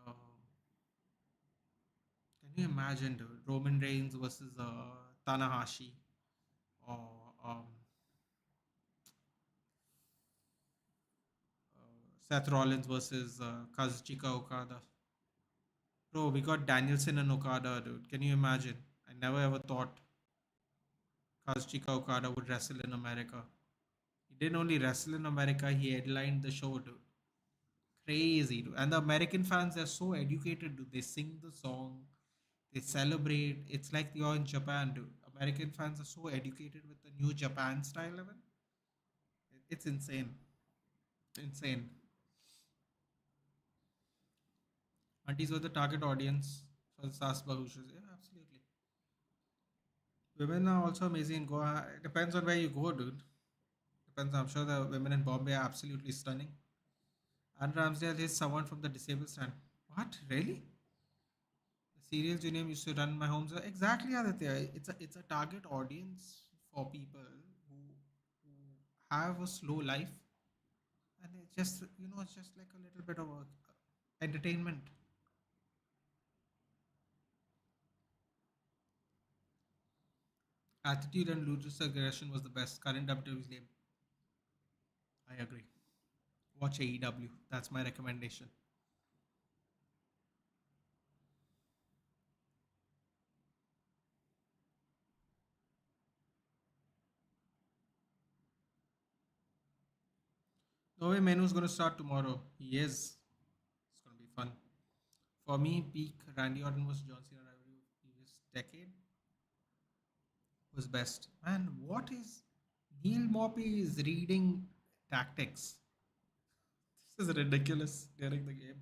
Uh, can you imagine, dude, Roman Reigns versus Tanahashi or Seth Rollins versus Kazuchika Okada? Bro, we got Danielson and Okada, dude. Can you imagine? I never ever thought Kazuchika Okada would wrestle in America. He didn't only wrestle in America, he headlined the show, dude. Crazy, dude. And the American fans are so educated, dude. They sing the song, they celebrate. It's like you're in Japan, dude. American fans are so educated with the new Japan style even. It's insane. Insane. Aunties were the target audience for the Sas Bahushas. Yeah, absolutely. Women are also amazing. It depends on where you go, dude. Depends. I'm sure the women in Bombay are absolutely stunning. And Ramsdale is someone from the disabled stand. What? Really? The serials you name used to run my homes. Exactly, Aditya. It's a target audience for people who have a slow life, and it's just like a little bit of entertainment. Attitude and ludicrous aggression was the best. Current WWE's game. I agree. Watch AEW. That's my recommendation. No way Menu's going to start tomorrow. He is. It's going to be fun. For me, peak Randy Orton was John Cena rivalry of previous decade was best. And what is Neil Moppy's reading tactics? This is ridiculous during the game.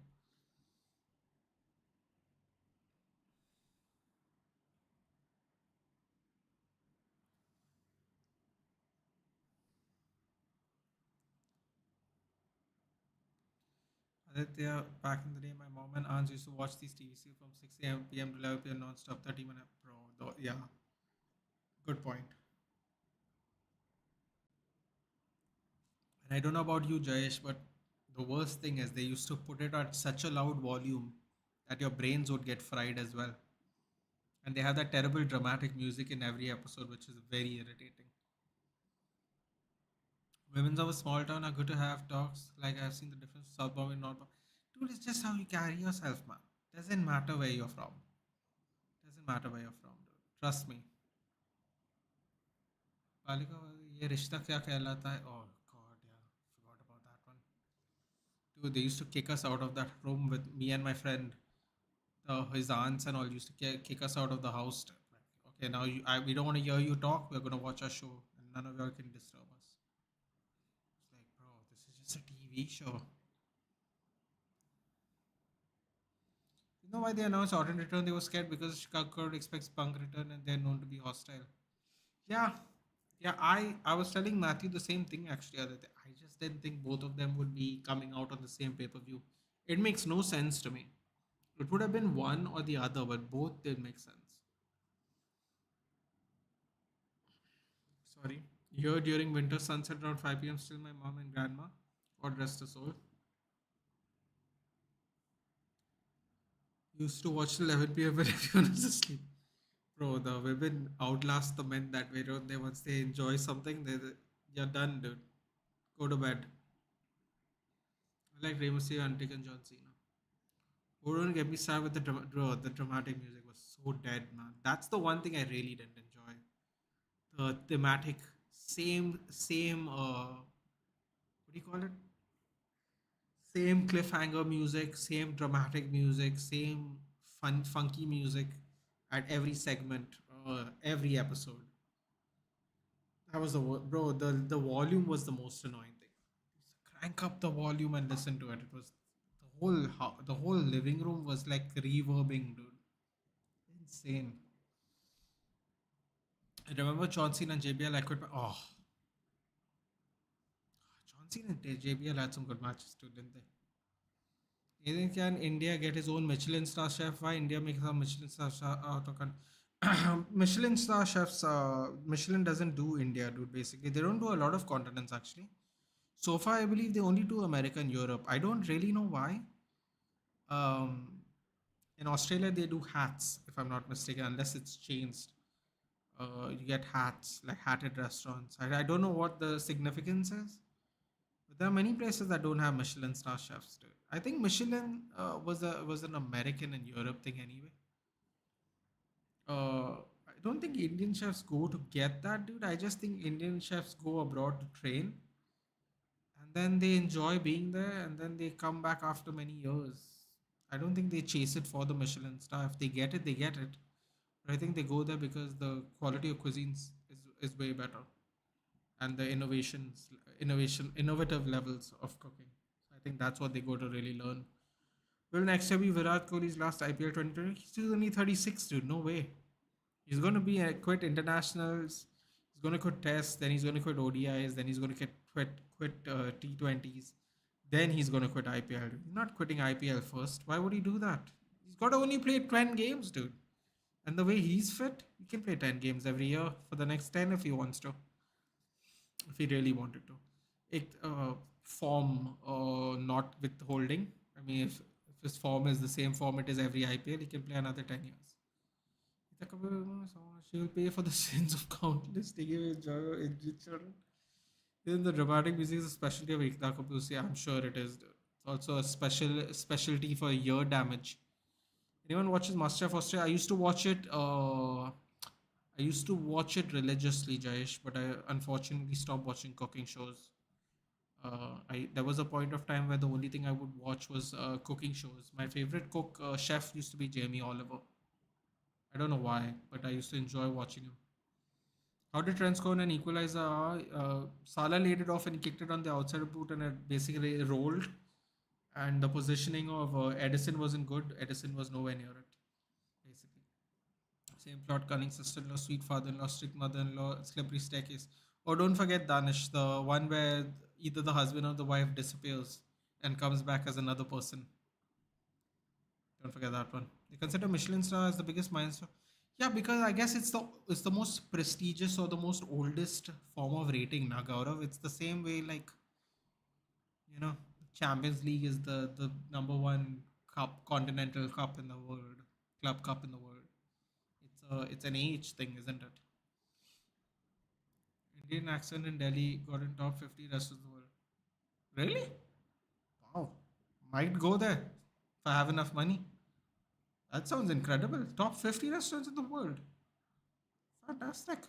Aditya, back in the day, my mom and aunts used to watch these TV serials from 6 a.m. p.m. to 11 p.m. non-stop, 30 minute bro. Yeah, good point. And I don't know about you, Jayesh, but the worst thing is they used to put it at such a loud volume that your brains would get fried as well. And they have that terrible dramatic music in every episode, which is very irritating. Women's of a small town are good to have talks. Like I've seen the difference southbound and northbound. Dude, it's just how you carry yourself, man. Doesn't matter where you're from. Doesn't matter where you're from, dude. Trust me. बालिका ये रिश्ता क्या कहलाता है? Oh God, yeah, forgot about that one. Dude, they used to kick us out of that room with me and my friend. His aunts and all used to kick us out of the house. Like, okay, now we don't want to hear you talk. We're gonna watch our show, and none of you all can disturb us. It's like, bro, this is just a TV show. You know why they announced Orton return? They were scared because Chicago crowd expects Punk return, and they're known to be hostile. Yeah, yeah. I was telling Matthew the same thing actually. Other day. I just didn't think both of them would be coming out on the same pay per view. It makes no sense to me. It would have been one or the other, but both did make sense. Sorry. Here during winter sunset around 5 p.m. Still my mom and grandma. God rest her soul. Used to watch till 11 p.m. when everyone was asleep. Bro, the women outlast the men that way, don't they? Once they enjoy something, you're done, dude. Go to bed. I like Rey Mysterio, Undertaker, and John Cena. Oh, don't get me started with bro. The dramatic music was so dead, man. That's the one thing I really didn't enjoy. The thematic, same. What do you call it? Same cliffhanger music, same dramatic music, same funky music at every segment, every episode. That was bro. The volume was the most annoying thing. Crank up the volume and listen to it. It was the whole living room was like reverbing, dude. Insane. I remember John Cena and JBL. I could. Oh, John Cena and JBL had some good matches too, didn't they? You think can India get his own Michelin star chef? Why India makes a Michelin star out of Michelin star chefs? Michelin doesn't do India, dude. Basically, they don't do a lot of continents actually. So far, I believe they only do America and Europe. I don't really know why. Um, in Australia, they do hats, if I'm not mistaken, unless it's changed. You get hats, like hatted restaurants. I don't know what the significance is, but there are many places that don't have Michelin star chefs. Dude. I think Michelin was an American and Europe thing anyway. I don't think Indian chefs go to get that, dude. I just think Indian chefs go abroad to train and then they enjoy being there and then they come back after many years. I don't think they chase it for the Michelin star. If they get it, they get it. But I think they go there because the quality of cuisines is way better and the innovative levels of cooking. So I think that's what they go to really learn. Will next year be Virat Kohli's last IPL 2020? He's only 36, dude. No way. He's going to be quit internationals. He's going to quit tests. Then he's going to quit ODIs. Then he's going to quit T20s. Then he's going to quit IPL. He's not quitting IPL first. Why would he do that? He's got to only play 10 games, dude. And the way he's fit, he can play 10 games every year for the next 10 if he wants to, if he really wanted to. Form not withholding. I mean, if his form is the same form it is every IPL, he can play another 10 years. She will pay for the sins of countless taking away joy of injured children. Then the dramatic music is a specialty of Ekta Kapoor. Yeah, I'm sure it is. It's also a specialty for ear damage. Anyone watches MasterChef Australia? I used to watch it religiously, Jayesh, but I unfortunately stopped watching cooking shows. I There was a point of time where the only thing I would watch was cooking shows. My favorite cook chef used to be Jamie Oliver. I don't know why, but I used to enjoy watching him. How did Trent score an equalizer? Salah laid it off and kicked it on the outside boot and it basically rolled. And the positioning of Edison wasn't good. Edison was nowhere near it, basically. Same plot, cunning sister-in-law, sweet father-in-law, strict mother-in-law, slippery staircase. Oh, don't forget Danish, the one where either the husband or the wife disappears and comes back as another person. Don't forget that one. They consider Michelin star as the biggest milestone. Yeah, because I guess it's the most prestigious or the most oldest form of rating, na Gaurav. It's the same way like you know Champions League is the number one cup, continental cup in the world, club cup in the world. It's an age thing, isn't it? Indian accent in Delhi got in top 50 rest of the world. Really? Wow. Might go there if I have enough money. That sounds incredible. Top 50 restaurants in the world. Fantastic.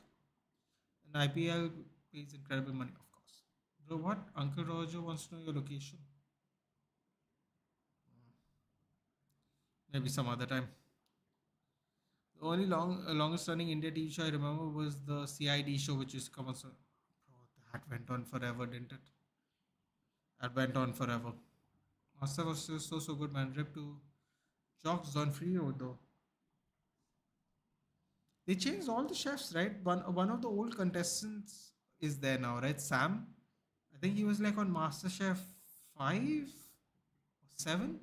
And IPL pays incredible money, of course. Bro, what? Uncle Roger wants to know your location. Maybe some other time. The only longest running India TV show I remember was the CID show, which used to come on. So, bro, that went on forever, didn't it? That went on forever. Master was so good, man. Rip to Jocks on free road though. They changed all the chefs, right? One of the old contestants is there now, right? Sam. I think he was like on MasterChef 5 or 7.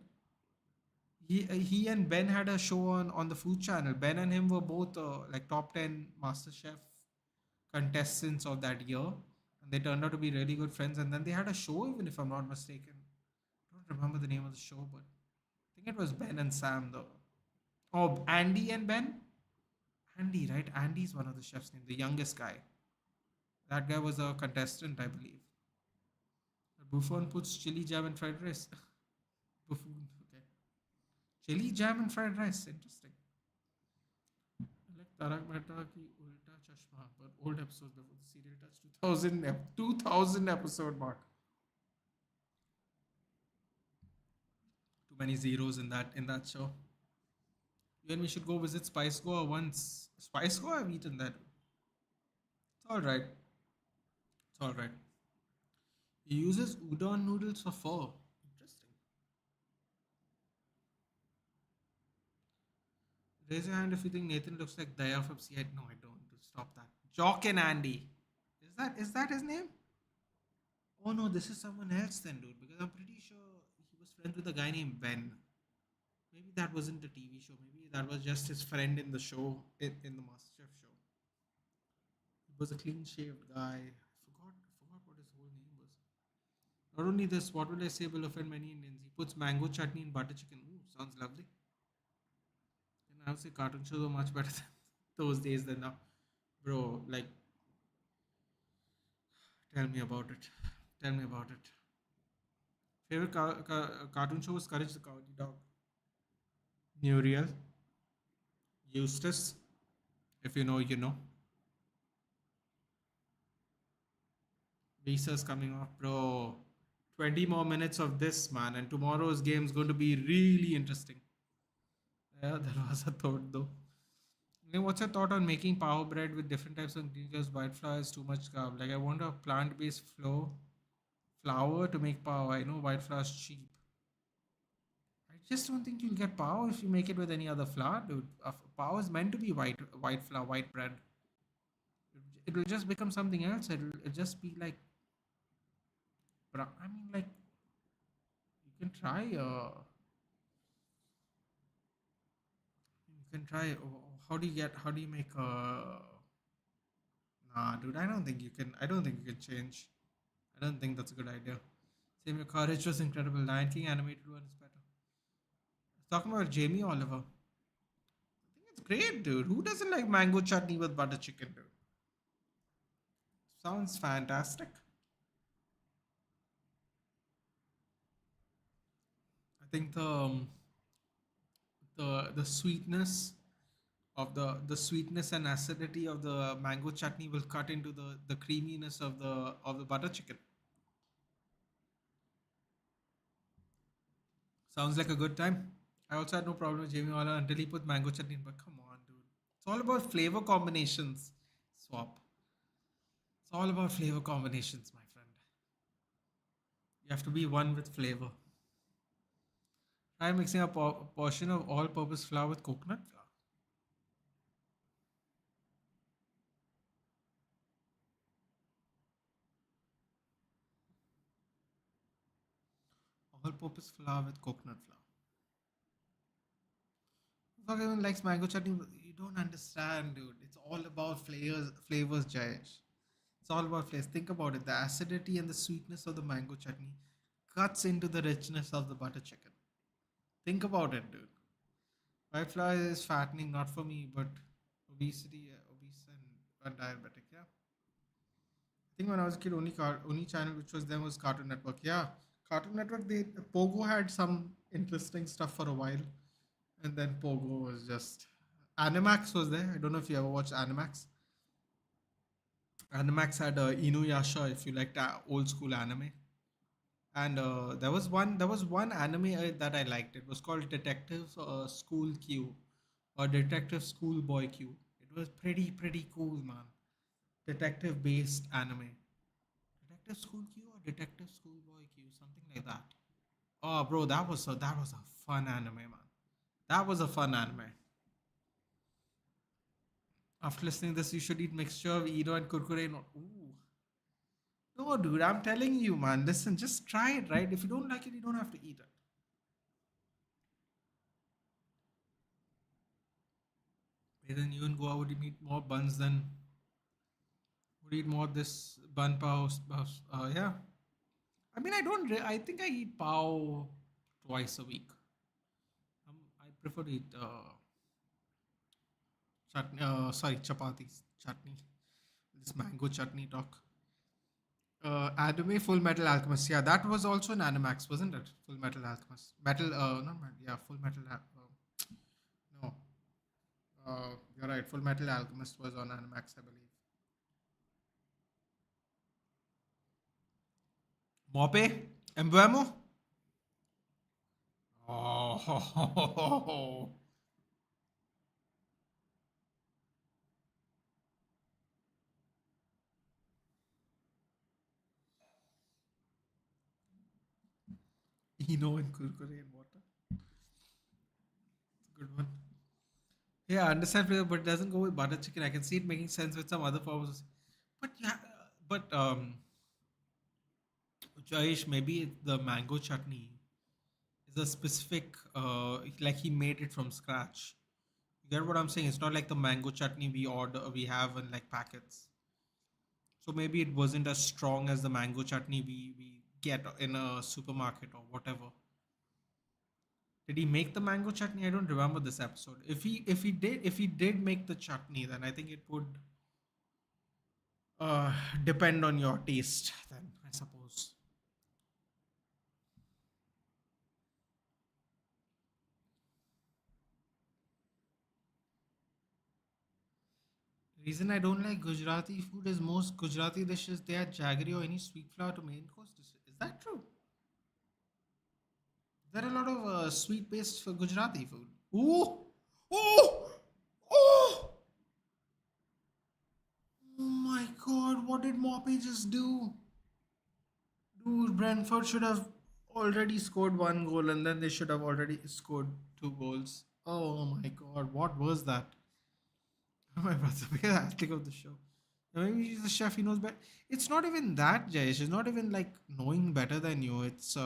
He and Ben had a show on the food channel. Ben and him were both like top 10 MasterChef contestants of that year, and they turned out to be really good friends. And then they had a show, even if I'm not mistaken. I don't remember the name of the show, but I think it was Ben and Sam though. Oh, Andy and Ben. Andy, right? Andy's one of the chef's name, the youngest guy. That guy was a contestant, I believe. Buffon puts chili jam and fried rice. Buffoon, okay. Chili jam and fried rice, interesting. Like Tarak Mehta ki Ulta Chashma, but old episodes before the serial touched 2000 episode mark. Too many zeros in that show. You and me should go visit Spice Goa once. Spice Goa, I've eaten that. It's all right. It's all right. He uses udon noodles for pho. Interesting. Raise your hand if you think Nathan looks like Daya from C. No, I don't. Stop that. Jock and Andy. Is that his name? Oh no, this is someone else then, dude. Because I'm pretty sure he was friends with a guy named Ben. Maybe that wasn't a TV show. Maybe that was just his friend in the show, in the MasterChef show. He was a clean shaved guy. I forgot what his whole name was. Not only this, what will I say will offend many Indians? He puts mango chutney in butter chicken. Ooh, sounds lovely. And I would say cartoon shows are much better than those days than now. Bro, like, tell me about it. Tell me about it. Favorite cartoon show was Courage the Cowardly Dog. Muriel, Eustace, if you know, you know. Visa's coming off, bro. 20 more minutes of this, man, and tomorrow's game is going to be really interesting. Yeah, there was a thought though. What's your thought on making power bread with different types of ingredients? White flour is too much carb. Like, I want a plant-based flour to make power. I know white flour is cheap. I just don't think you'll get power if you make it with any other flour, dude. Power is meant to be white flour, white bread. It will just become something else. It'll just be like, I mean, like, you can try. You can try. How do you make? Nah, dude. I don't think you can. I don't think you can change. I don't think that's a good idea. Same, your courage was incredible. Lion King animated one is better. Talking about Jamie Oliver. I think it's great, dude. Who doesn't like mango chutney with butter chicken, dude? Sounds fantastic. I think the sweetness of the sweetness and acidity of the mango chutney will cut into the creaminess of the butter chicken. Sounds like a good time. I also had no problem with Jamie Oliver until he put mango chutney in. But come on, dude. It's all about flavor combinations. Swap. It's all about flavor combinations, my friend. You have to be one with flavor. Try mixing a portion of all-purpose flour with coconut flour. All-purpose flour with coconut flour. Fuck, everyone likes mango chutney. You don't understand, dude. It's all about flavors, Jayesh. It's all about flavors. Think about it. The acidity and the sweetness of the mango chutney cuts into the richness of the butter chicken. Think about it, dude. White flour is fattening, not for me, but obese and diabetic. Yeah. I think when I was a kid, only channel which was them was Cartoon Network. Yeah, Cartoon Network. Pogo had some interesting stuff for a while, and then Pogo was just Animax was there. I don't know if you ever watched Animax. Animax had Inuyasha if you liked old school anime. And there was one anime that I liked. It was called Detective School Q or Detective Schoolboy Q. It was pretty cool, man. Detective based anime. Detective School Q or Detective Schoolboy Q, something like that. Oh, bro, that was a fun anime, man. That was a fun anime. After listening to this, you should eat mixture of Edo and Kurkure. Ooh. No, dude, I'm telling you, man. Listen, just try it, right? If you don't like it, you don't have to eat it. Then you and Goa would eat more buns than would eat more this bun pav. Yeah. I mean, I think I eat pav twice a week. I prefer to eat Chutney, sorry, chapatis. Chutney. This mango chutney talk. Anime Full Metal Alchemist. Yeah, that was also an Animax, wasn't it? Full Metal Alchemist. Yeah, Full Metal. No, you're right. Full Metal Alchemist was on Animax, I believe. Mope? Embuemo? Oh, Eno and Kurkure and water. Good one. Yeah, I understand flavor, but it doesn't go with butter chicken. I can see it making sense with some other forms. But yeah, but Jayesh, maybe the mango chutney is a specific, like he made it from scratch. You get what I'm saying? It's not like the mango chutney we have in like packets. So maybe it wasn't as strong as the mango chutney we get in a supermarket or whatever. Did he make the mango chutney? I don't remember this episode. If he did make the chutney, then I think it would uh depend on your taste. Then I suppose. Reason I don't like Gujarati food is most Gujarati dishes they add jaggery or any sweet flour to main course dishes. Is that true? There are a lot of sweet paste for Gujarati food. Ooh, oh, oh, oh my God! What did Moppy just do? Dude, Brentford should have already scored one goal and then they should have already scored two goals. Oh my God! What was that? My brother, be the athlete of the show. Now, maybe he's a chef. He knows better. It's not even that, Jayesh. It's not even like knowing better than you. It's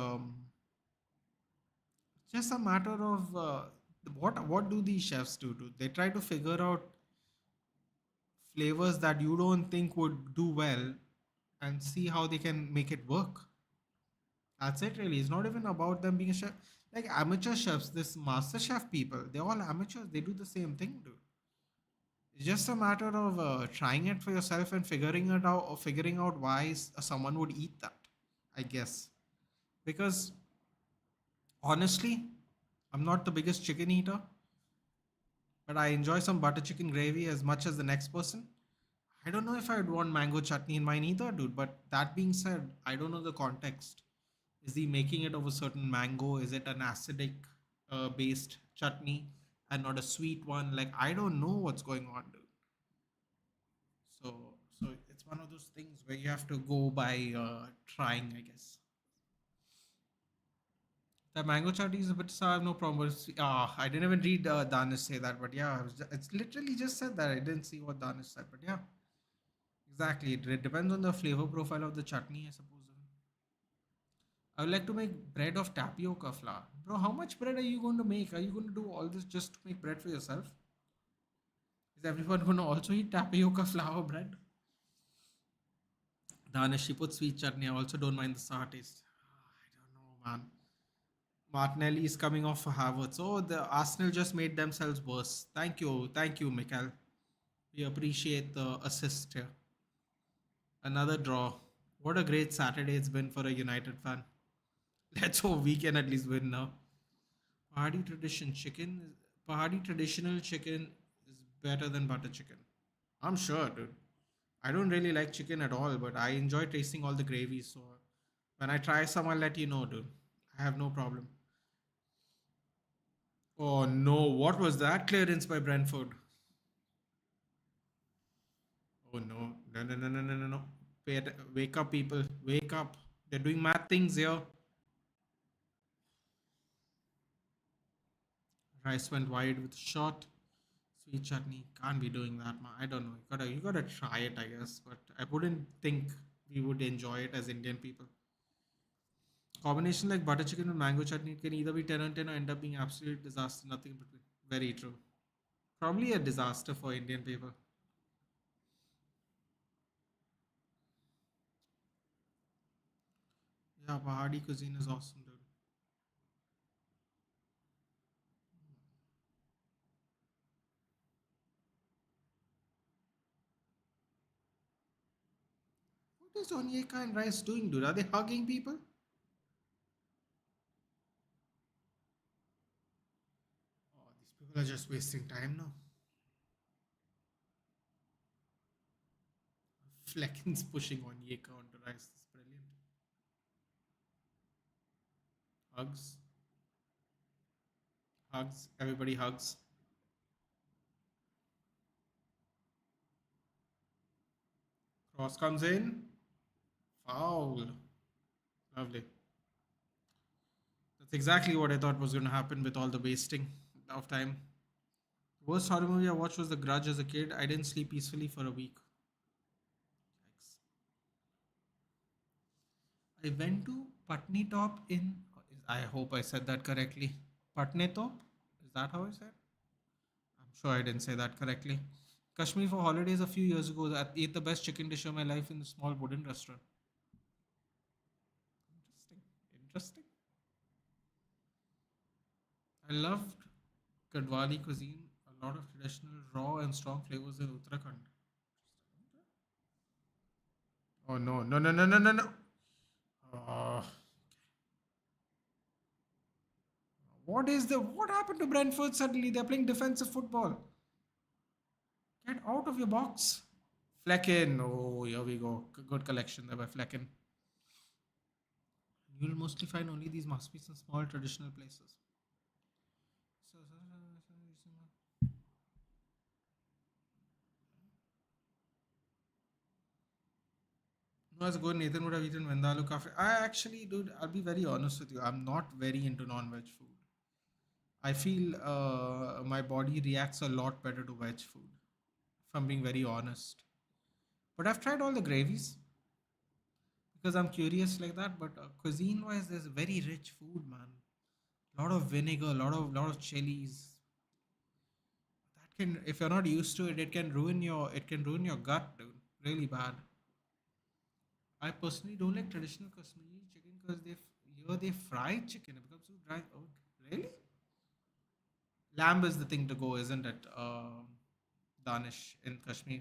just a matter of what do these chefs do? Do they try to figure out flavors that you don't think would do well and see how they can make it work? That's it, really. It's not even about them being a chef. Like amateur chefs, this master chef people, they're all amateurs. They do the same thing, dude. It's just a matter of trying it for yourself and figuring it out, or figuring out why someone would eat that. I guess because honestly, I'm not the biggest chicken eater, but I enjoy some butter chicken gravy as much as the next person. I don't know if I'd want mango chutney in mine either, dude. But that being said, I don't know the context. Is he making it of a certain mango? Is it an acidic based chutney and not a sweet one? Like I don't know what's going on, dude. So it's one of those things where you have to go by trying, I guess. The mango chutney is a bit sour, no problem. I didn't even read Danish say that, but yeah, it's literally just said that. I didn't see what Danish said, but yeah, exactly. It depends on the flavor profile of the chutney, I suppose. I would like to make bread of tapioca flour. Bro, how much bread are you going to make? Are you going to do all this just to make bread for yourself? Is everyone going to also eat tapioca flour bread? Danish, she put sweet chutney. I also don't mind the sour taste. I don't know, man. Martinelli is coming off for Havertz. Oh, the Arsenal just made themselves worse. Thank you, Mikel. We appreciate the assist here. Another draw. What a great Saturday it's been for a United fan. Let's hope we can at least win now. Pahadi tradition chicken. Pahadi traditional chicken is better than butter chicken. I'm sure, dude. I don't really like chicken at all, but I enjoy tasting all the gravies. So when I try some, I'll let you know, dude. I have no problem. Oh no, what was that clearance by Brentford? Oh no, no. Wake up, people. Wake up. They're doing mad things here. Rice went wide with a shot. Sweet chutney. Can't be doing that, man. I don't know. You gotta try it, I guess. But I wouldn't think we would enjoy it as Indian people. Combination like butter chicken and mango chutney can either be 10 on 10 or end up being absolute disaster. Nothing in between. Very true. Probably a disaster for Indian people. Yeah, Pahadi cuisine is awesome, dude. is Onyeka and Rice doing, dude? Are they hugging people? Oh, these people are just wasting time now. Flecken's pushing Onyeka onto Rice. That's brilliant. Hugs. Hugs. Everybody hugs. Cross comes in. Foul. Lovely. That's exactly what I thought was going to happen with all the wasting of time. The worst horror movie I watched was The Grudge as a kid. I didn't sleep peacefully for a week. Yikes. I went to Patni Top in. I hope I said that correctly. Patni Top? Is that how I said? I'm sure I didn't say that correctly. Kashmir for holidays a few years ago. I ate the best chicken dish of my life in a small wooden restaurant. Interesting. Interesting. I loved Gadwali cuisine. A lot of traditional raw and strong flavors in Uttarakhand. Oh no, no, no, no, no, no, no. Uh, what happened to Brentford suddenly? They're playing defensive football. Get out of your box. Flecken. Oh, here we go. Good collection there by Flecken. You'll mostly find only these must be some small traditional places. No, as good Nathan would have eaten Vendalu Cafe. I actually, dude, I'll be very honest with you. I'm not very into non-veg food. I feel my body reacts a lot better to veg food, if I'm being very honest. But I've tried all the gravies because I'm curious like that. But cuisine-wise, there's very rich food, man. A lot of vinegar, a lot of chilies. That can, if you're not used to it, it can ruin your gut, dude. Really bad. I personally don't like traditional Kashmiri chicken because they fry chicken. It becomes so dry. Oh, really? Lamb is the thing to go, isn't it? Danish in Kashmir.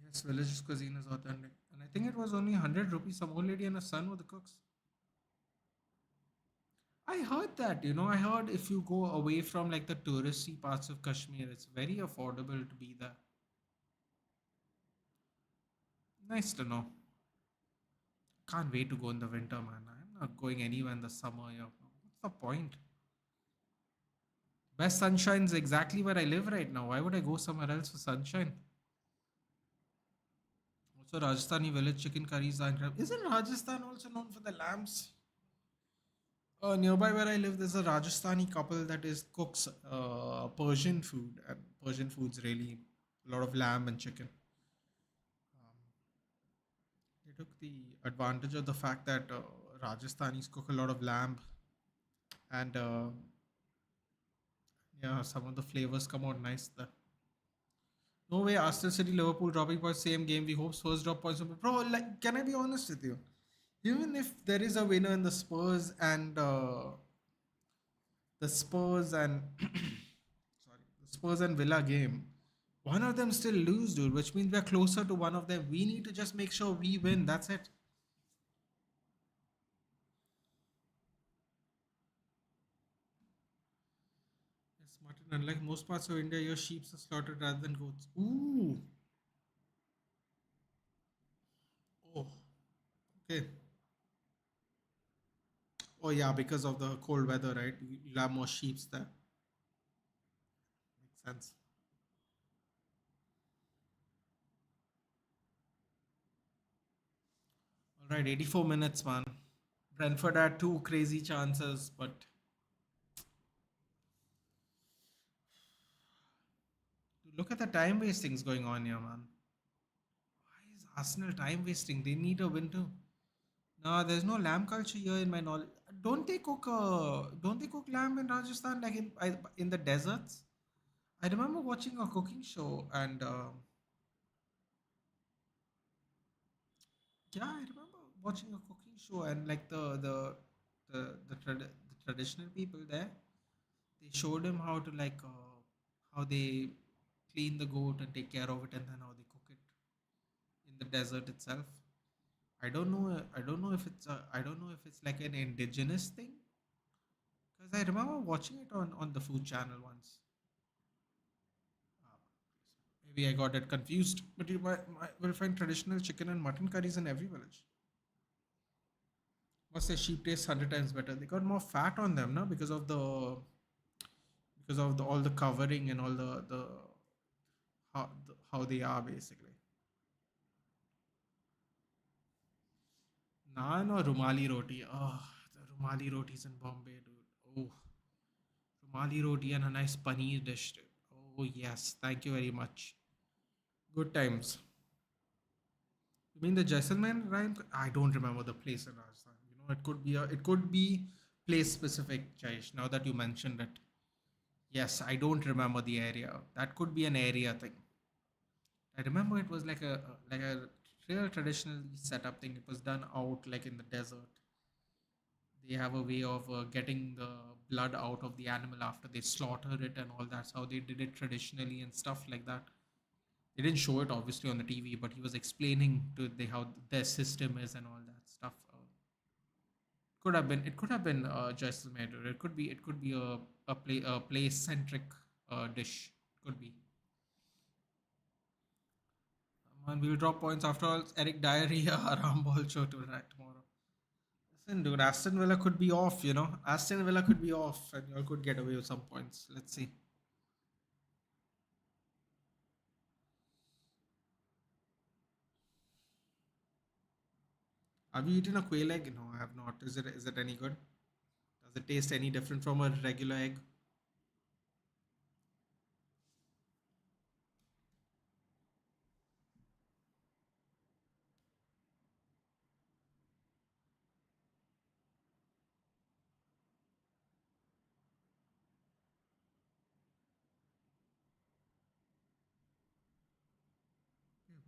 Yes, village cuisine is authentic. And I think it was only 100 rupees. Some old lady and her son were the cooks. I heard that, I heard if you go away from like the touristy parts of Kashmir, it's very affordable to be there. Nice to know. Can't wait to go in the winter, man. I'm not going anywhere in the summer. What's the point? Best sunshine is exactly where I live right now. Why would I go somewhere else for sunshine? Also, Rajasthani village chicken curries are incredible. Isn't Rajasthan also known for the lambs? Nearby where I live, there's a Rajasthani couple that is cooks Persian food, and Persian food's really a lot of lamb and chicken. Um, they took the advantage of the fact that Rajasthanis cook a lot of lamb, and yeah, some of the flavors come out nice there. No way, Arsenal City, Liverpool dropping points, same game. We hope Spurs drop points. Bro, like, can I be honest with you? Even if there is a winner in the Spurs and the Spurs and sorry, the Spurs and Villa game, one of them still lose, dude, which means we're closer to one of them. We need to just make sure we win. That's it. Yes, mutton. Unlike most parts of India, your sheep are slaughtered rather than goats. Ooh. Oh. Okay. Oh yeah, because of the cold weather, right? You have more sheeps there. Makes sense. All right, 84 minutes, man. Brentford had two crazy chances, but look at the time wastings going on here, man. Why is Arsenal time wasting? They need a win too. No, there's no lamb culture here in my knowledge. Don't they cook lamb in Rajasthan like in the deserts? I remember watching a cooking show and yeah, I remember watching a cooking show and like the traditional people there, They showed him how to how they clean the goat and take care of it, and then how they cook it in the desert itself. I don't know. I don't know if it's. I don't know if it's like an indigenous thing, because I remember watching it on the Food Channel once. Uh, Maybe I got it confused, but will find traditional chicken and mutton curries in every village. Must say sheep tastes 100 times better. They got more fat on them, no, because of all the covering and all how they are basically. Naan or rumali roti. Oh, the rumali rotis in Bombay, dude. Oh, rumali roti and a nice paneer dish, dude. Oh yes, thank you very much. Good times. You mean the Jaisalmer rhyme? I don't remember the place in Rajasthan. It could be place specific, Jaish. Now that you mentioned it, yes, I don't remember the area. That could be an area thing. I remember it was like a real traditional setup thing. It was done out like in the desert. They have a way of getting the blood out of the animal after they slaughter it and all. That's how they did it traditionally and stuff like that. They didn't show it obviously on the TV, but he was explaining to the how their system is and all that stuff. Could have been Jaisalmer. It could be a place centric dish. Could be. Man, we'll drop points after all. Eric Diarrhea, Aram Ball show tomorrow. Listen, dude, Aston Villa could be off. Aston Villa could be off, and you could get away with some points. Let's see. Have you eaten a quail egg? No, I have not. Is it any good? Does it taste any different from a regular egg?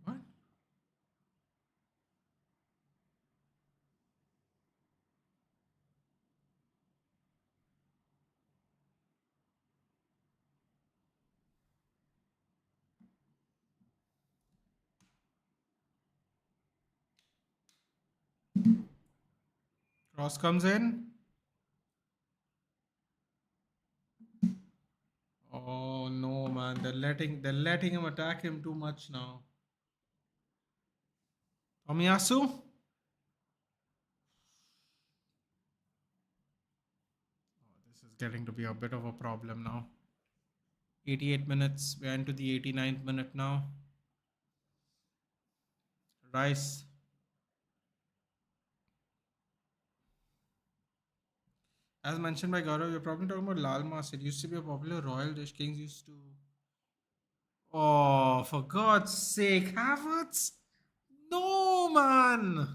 What? Cross comes in. Oh no, man! They're letting him attack him too much now. Tomiyasu. Oh, this is getting to be a bit of a problem now. 88 minutes. We're into the 89th minute now. Rice. As mentioned by Gaurav, you're probably talking about lal mas. It used to be a popular royal dish. Kings used to. Oh, for God's sake, Havertz! No, man!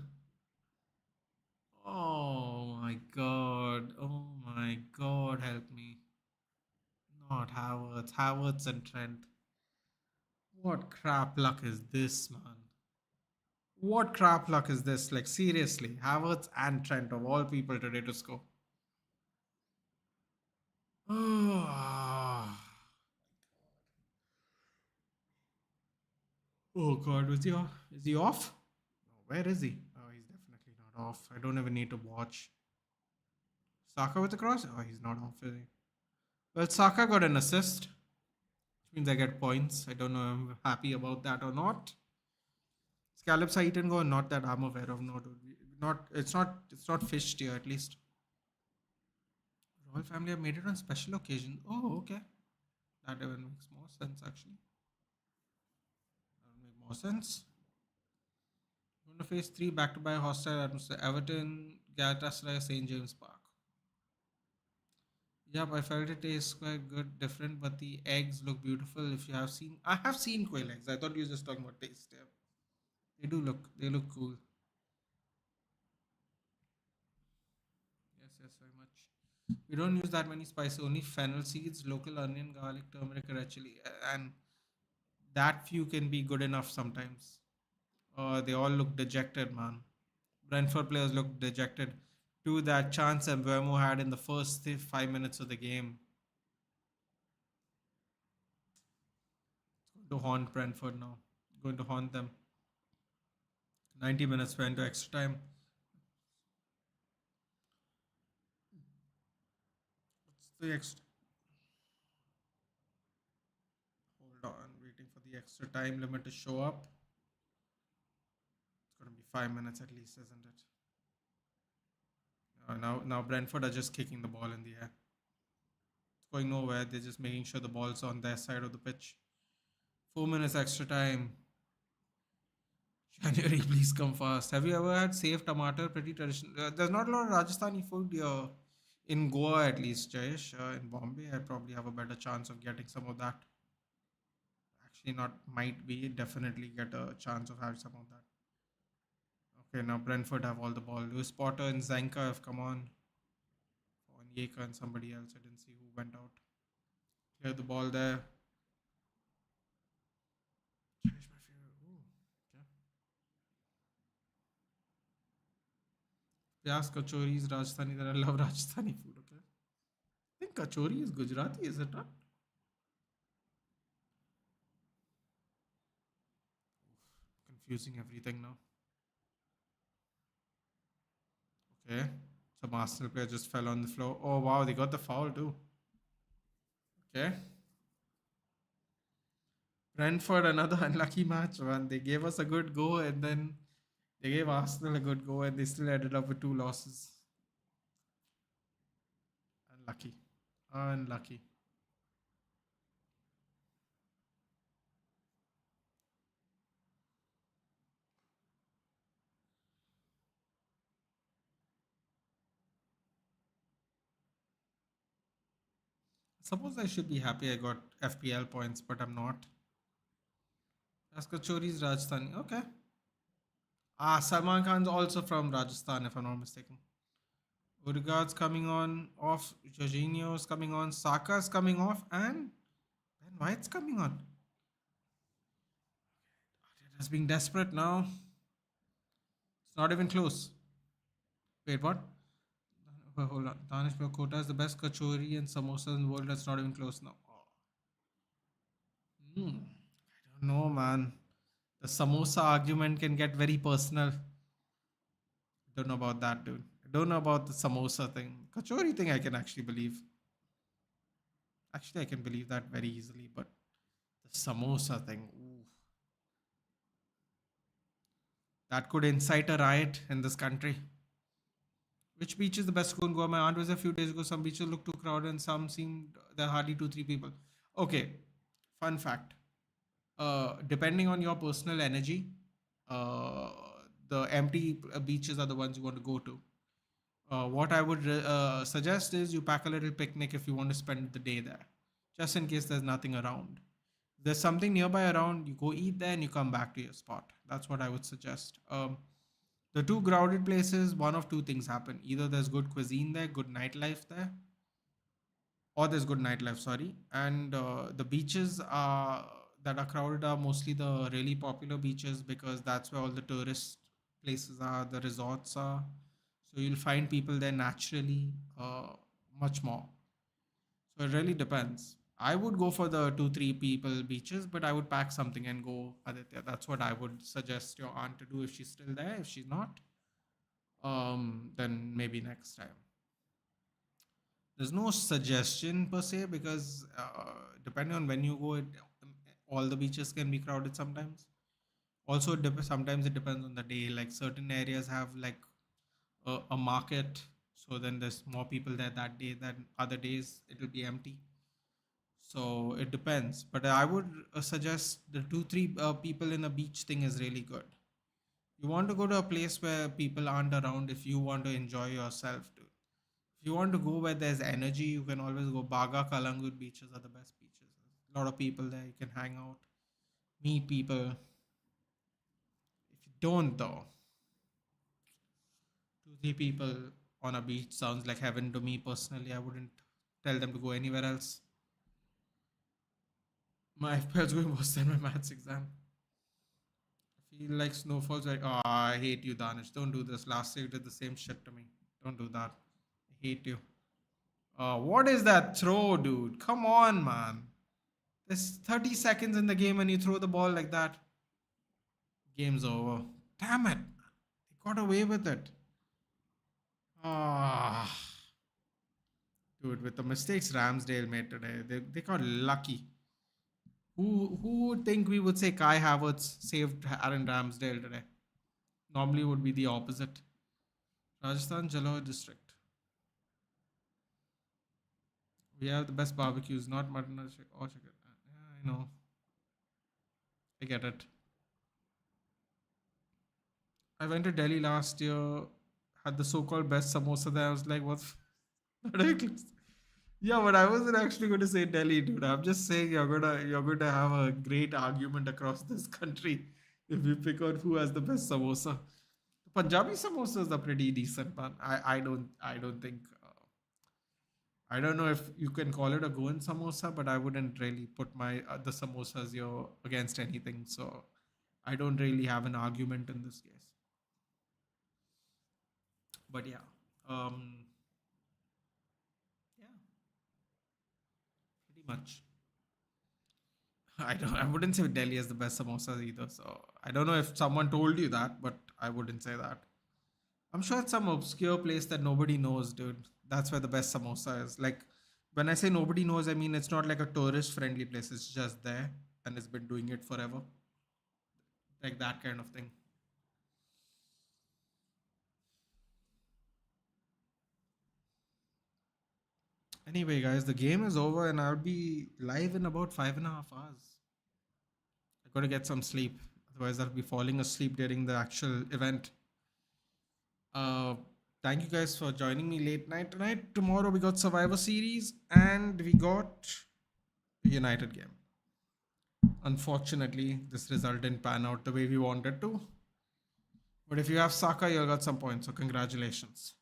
Oh my God! Oh my God! Help me! Not Havertz. Havertz and Trent. What crap luck is this, man? What crap luck is this? Like seriously, Havertz and Trent of all people today to score. Oh, oh God, is he off? Oh, where is he? Oh, he's definitely not off. I don't even need to watch. Saka with the cross? Oh, he's not off, is he? Well, Saka got an assist, which means I get points. I don't know if I'm happy about that or not. Scallops are eaten go, not that I'm aware of. It's not fished here at least. Royal family have made it on special occasion. Oh, okay. That even makes more sense actually. That would make more sense. Going to face three back to back hostile atmosphere. Everton, Galatasaray, St James Park. Yep, I felt it tastes quite good, different, but the eggs look beautiful. If you have seen, I have seen quail eggs. I thought you were just talking about taste. Yeah. They look cool. Yes, yes, very much. We don't use that many spices, only fennel seeds, local onion, garlic, turmeric, red chili, and that few can be good enough sometimes. They all look dejected, man. Brentford players look dejected. To that chance Mbeumo had in the first 5 minutes of the game. To haunt Brentford now. Going to haunt them. 90 minutes went to extra time. What's the extra? Hold on, waiting for the extra time limit to show up. It's going to be 5 minutes at least, isn't it? Now Brentford are just kicking the ball in the air. It's going nowhere. They're just making sure the ball's on their side of the pitch. 4 minutes extra time. January, please come fast. Have you ever had safe tomato? Pretty traditional. There's not a lot of Rajasthani food in Goa, at least, Jayesh. In Bombay, I probably have a better chance of getting some of that. Actually, not might be. Definitely get a chance of having some of that. Okay, now Brentford have all the ball. Lewis Potter and Zanka have come on. Onyeka and somebody else. I didn't see who went out. Clear the ball there. Jayesh, my favorite. Ooh, okay. Pyas kachori is Rajasthani. That I love Rajasthani food. Okay. I think kachori is Gujarati, is it not? Confusing everything now. Okay. Some Arsenal player just fell on the floor. Oh wow, they got the foul too. Okay. Brentford, another unlucky match, man. They gave us a good go and then they gave Arsenal a good go and they still ended up with two losses. Unlucky. Unlucky. Suppose I should be happy I got FPL points, but I'm not. Kachori is Rajasthani. Okay. Salman Khan's also from Rajasthan, if I'm not mistaken. Odegaard's coming on off. Jorginho's coming on. Saka's coming off. And Ben White's coming on. Arteta's being desperate now. It's not even close. Wait, what? Hold on. Danish Kota is the best kachori and samosas in the world. That's not even close now. I don't know, man. The samosa argument can get very personal. Don't know about that, dude. I don't know about the samosa thing. Kachori thing I can actually believe. Actually, I can believe that very easily, but the samosa thing, ooh, that could incite a riot in this country. Which beach is the best to go in Goa? My aunt was a few days ago. Some beaches look too crowded and some seem there are hardly 2, 3 people. Okay, fun fact. Depending on your personal energy, uh, the empty beaches are the ones you want to go to. What I would suggest is you pack a little picnic if you want to spend the day there, just in case there's nothing around. If there's something nearby around, you go eat there and you come back to your spot. That's what I would suggest. The two crowded places, one of two things happen. Either there's good cuisine there, good nightlife there, or there's good nightlife, sorry. And the beaches that are crowded are mostly the really popular beaches because that's where all the tourist places are, the resorts are. So you'll find people there naturally much more. So it really depends. I would go for the 2, 3 people beaches, but I would pack something and go, Aditya. That's what I would suggest your aunt to do if she's still there. If she's not, then maybe next time. There's no suggestion per se because depending on when you go, all the beaches can be crowded sometimes. Also, sometimes it depends on the day. Like certain areas have like a market, so then there's more people there that day than other days. It will be empty. So it depends. But I would suggest the 2, 3 people in a beach thing is really good. You want to go to a place where people aren't around if you want to enjoy yourself, dude. If you want to go where there's energy, you can always go. Baga Kalangut beaches are the best beaches. There's a lot of people there. You can hang out, meet people. If you don't, though, 2, 3 people on a beach sounds like heaven to me personally. I wouldn't tell them to go anywhere else. My FPL's going worse than my maths exam. I feel like snowfall's like, oh, I hate you, Danish. Don't do this. Last year you did the same shit to me. Don't do that. I hate you. What is that throw, dude? Come on, man. There's 30 seconds in the game and you throw the ball like that. Game's over. Damn it. They got away with it. Ah, dude, with the mistakes Ramsdale made today, they got lucky. Who would think we would say Kai Havertz saved Aaron Ramsdale today? Normally would be the opposite. Rajasthan Jalore district. We have the best barbecues, not mutton or chicken. Yeah, I know. I get it. I went to Delhi last year, had the so-called best samosa there. I was like, what's ridiculous? Yeah, but I wasn't actually going to say Delhi, dude. I'm just saying you're gonna have a great argument across this country if you pick on who has the best samosa. Punjabi samosas are pretty decent, man. I don't think I don't know if you can call it a Goan samosa, but I wouldn't really put my the samosas here against anything. So I don't really have an argument in this case. But yeah, yeah, pretty much. I wouldn't say Delhi is the best samosas either. So I don't know if someone told you that, but I wouldn't say that. I'm sure it's some obscure place that nobody knows, dude. That's where the best samosa is. Like when I say nobody knows, I mean it's not like a tourist friendly place. It's just there and it's been doing it forever. Like that kind of thing. Anyway, guys, the game is over and I'll be live in about 5.5 hours. I gotta get some sleep. Otherwise, I'll be falling asleep during the actual event. Uh, Thank you guys for joining me late night tonight. Tomorrow we got Survivor Series and we got a United game. Unfortunately, this result didn't pan out the way we wanted to. But if you have Saka, you'll got some points. So congratulations.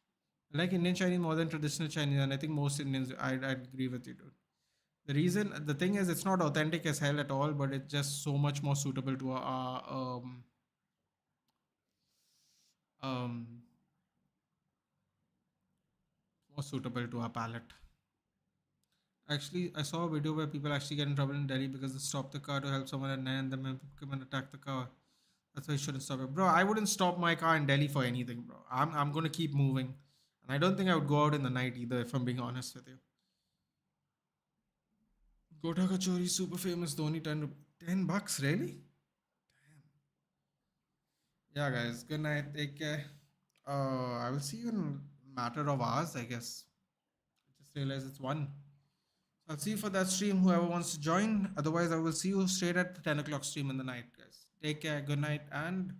I like Indian Chinese more than traditional Chinese, and I think most Indians, I'd agree with you, dude. The thing is, it's not authentic as hell at all, but it's just so much more suitable to our um more suitable to our palate. Actually, I saw a video where people actually get in trouble in Delhi because they stop the car to help someone at night and then people come and attack the car. That's why you shouldn't stop it. Bro, I wouldn't stop my car in Delhi for anything, bro. I'm gonna keep moving. And I don't think I would go out in the night either, if I'm being honest with you. Gota Kachori, super famous, Dhoni, 10 bucks, really? Yeah, guys, good night. Take care. I will see you in matter of hours, I guess. I just realized it's 1. I'll see you for that stream, whoever wants to join. Otherwise, I will see you straight at the 10 o'clock stream in the night, guys. Take care, good night, and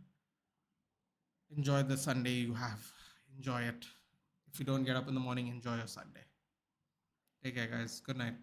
enjoy the Sunday you have. Enjoy it. If you don't get up in the morning, enjoy your Sunday. Take care, guys. Good night.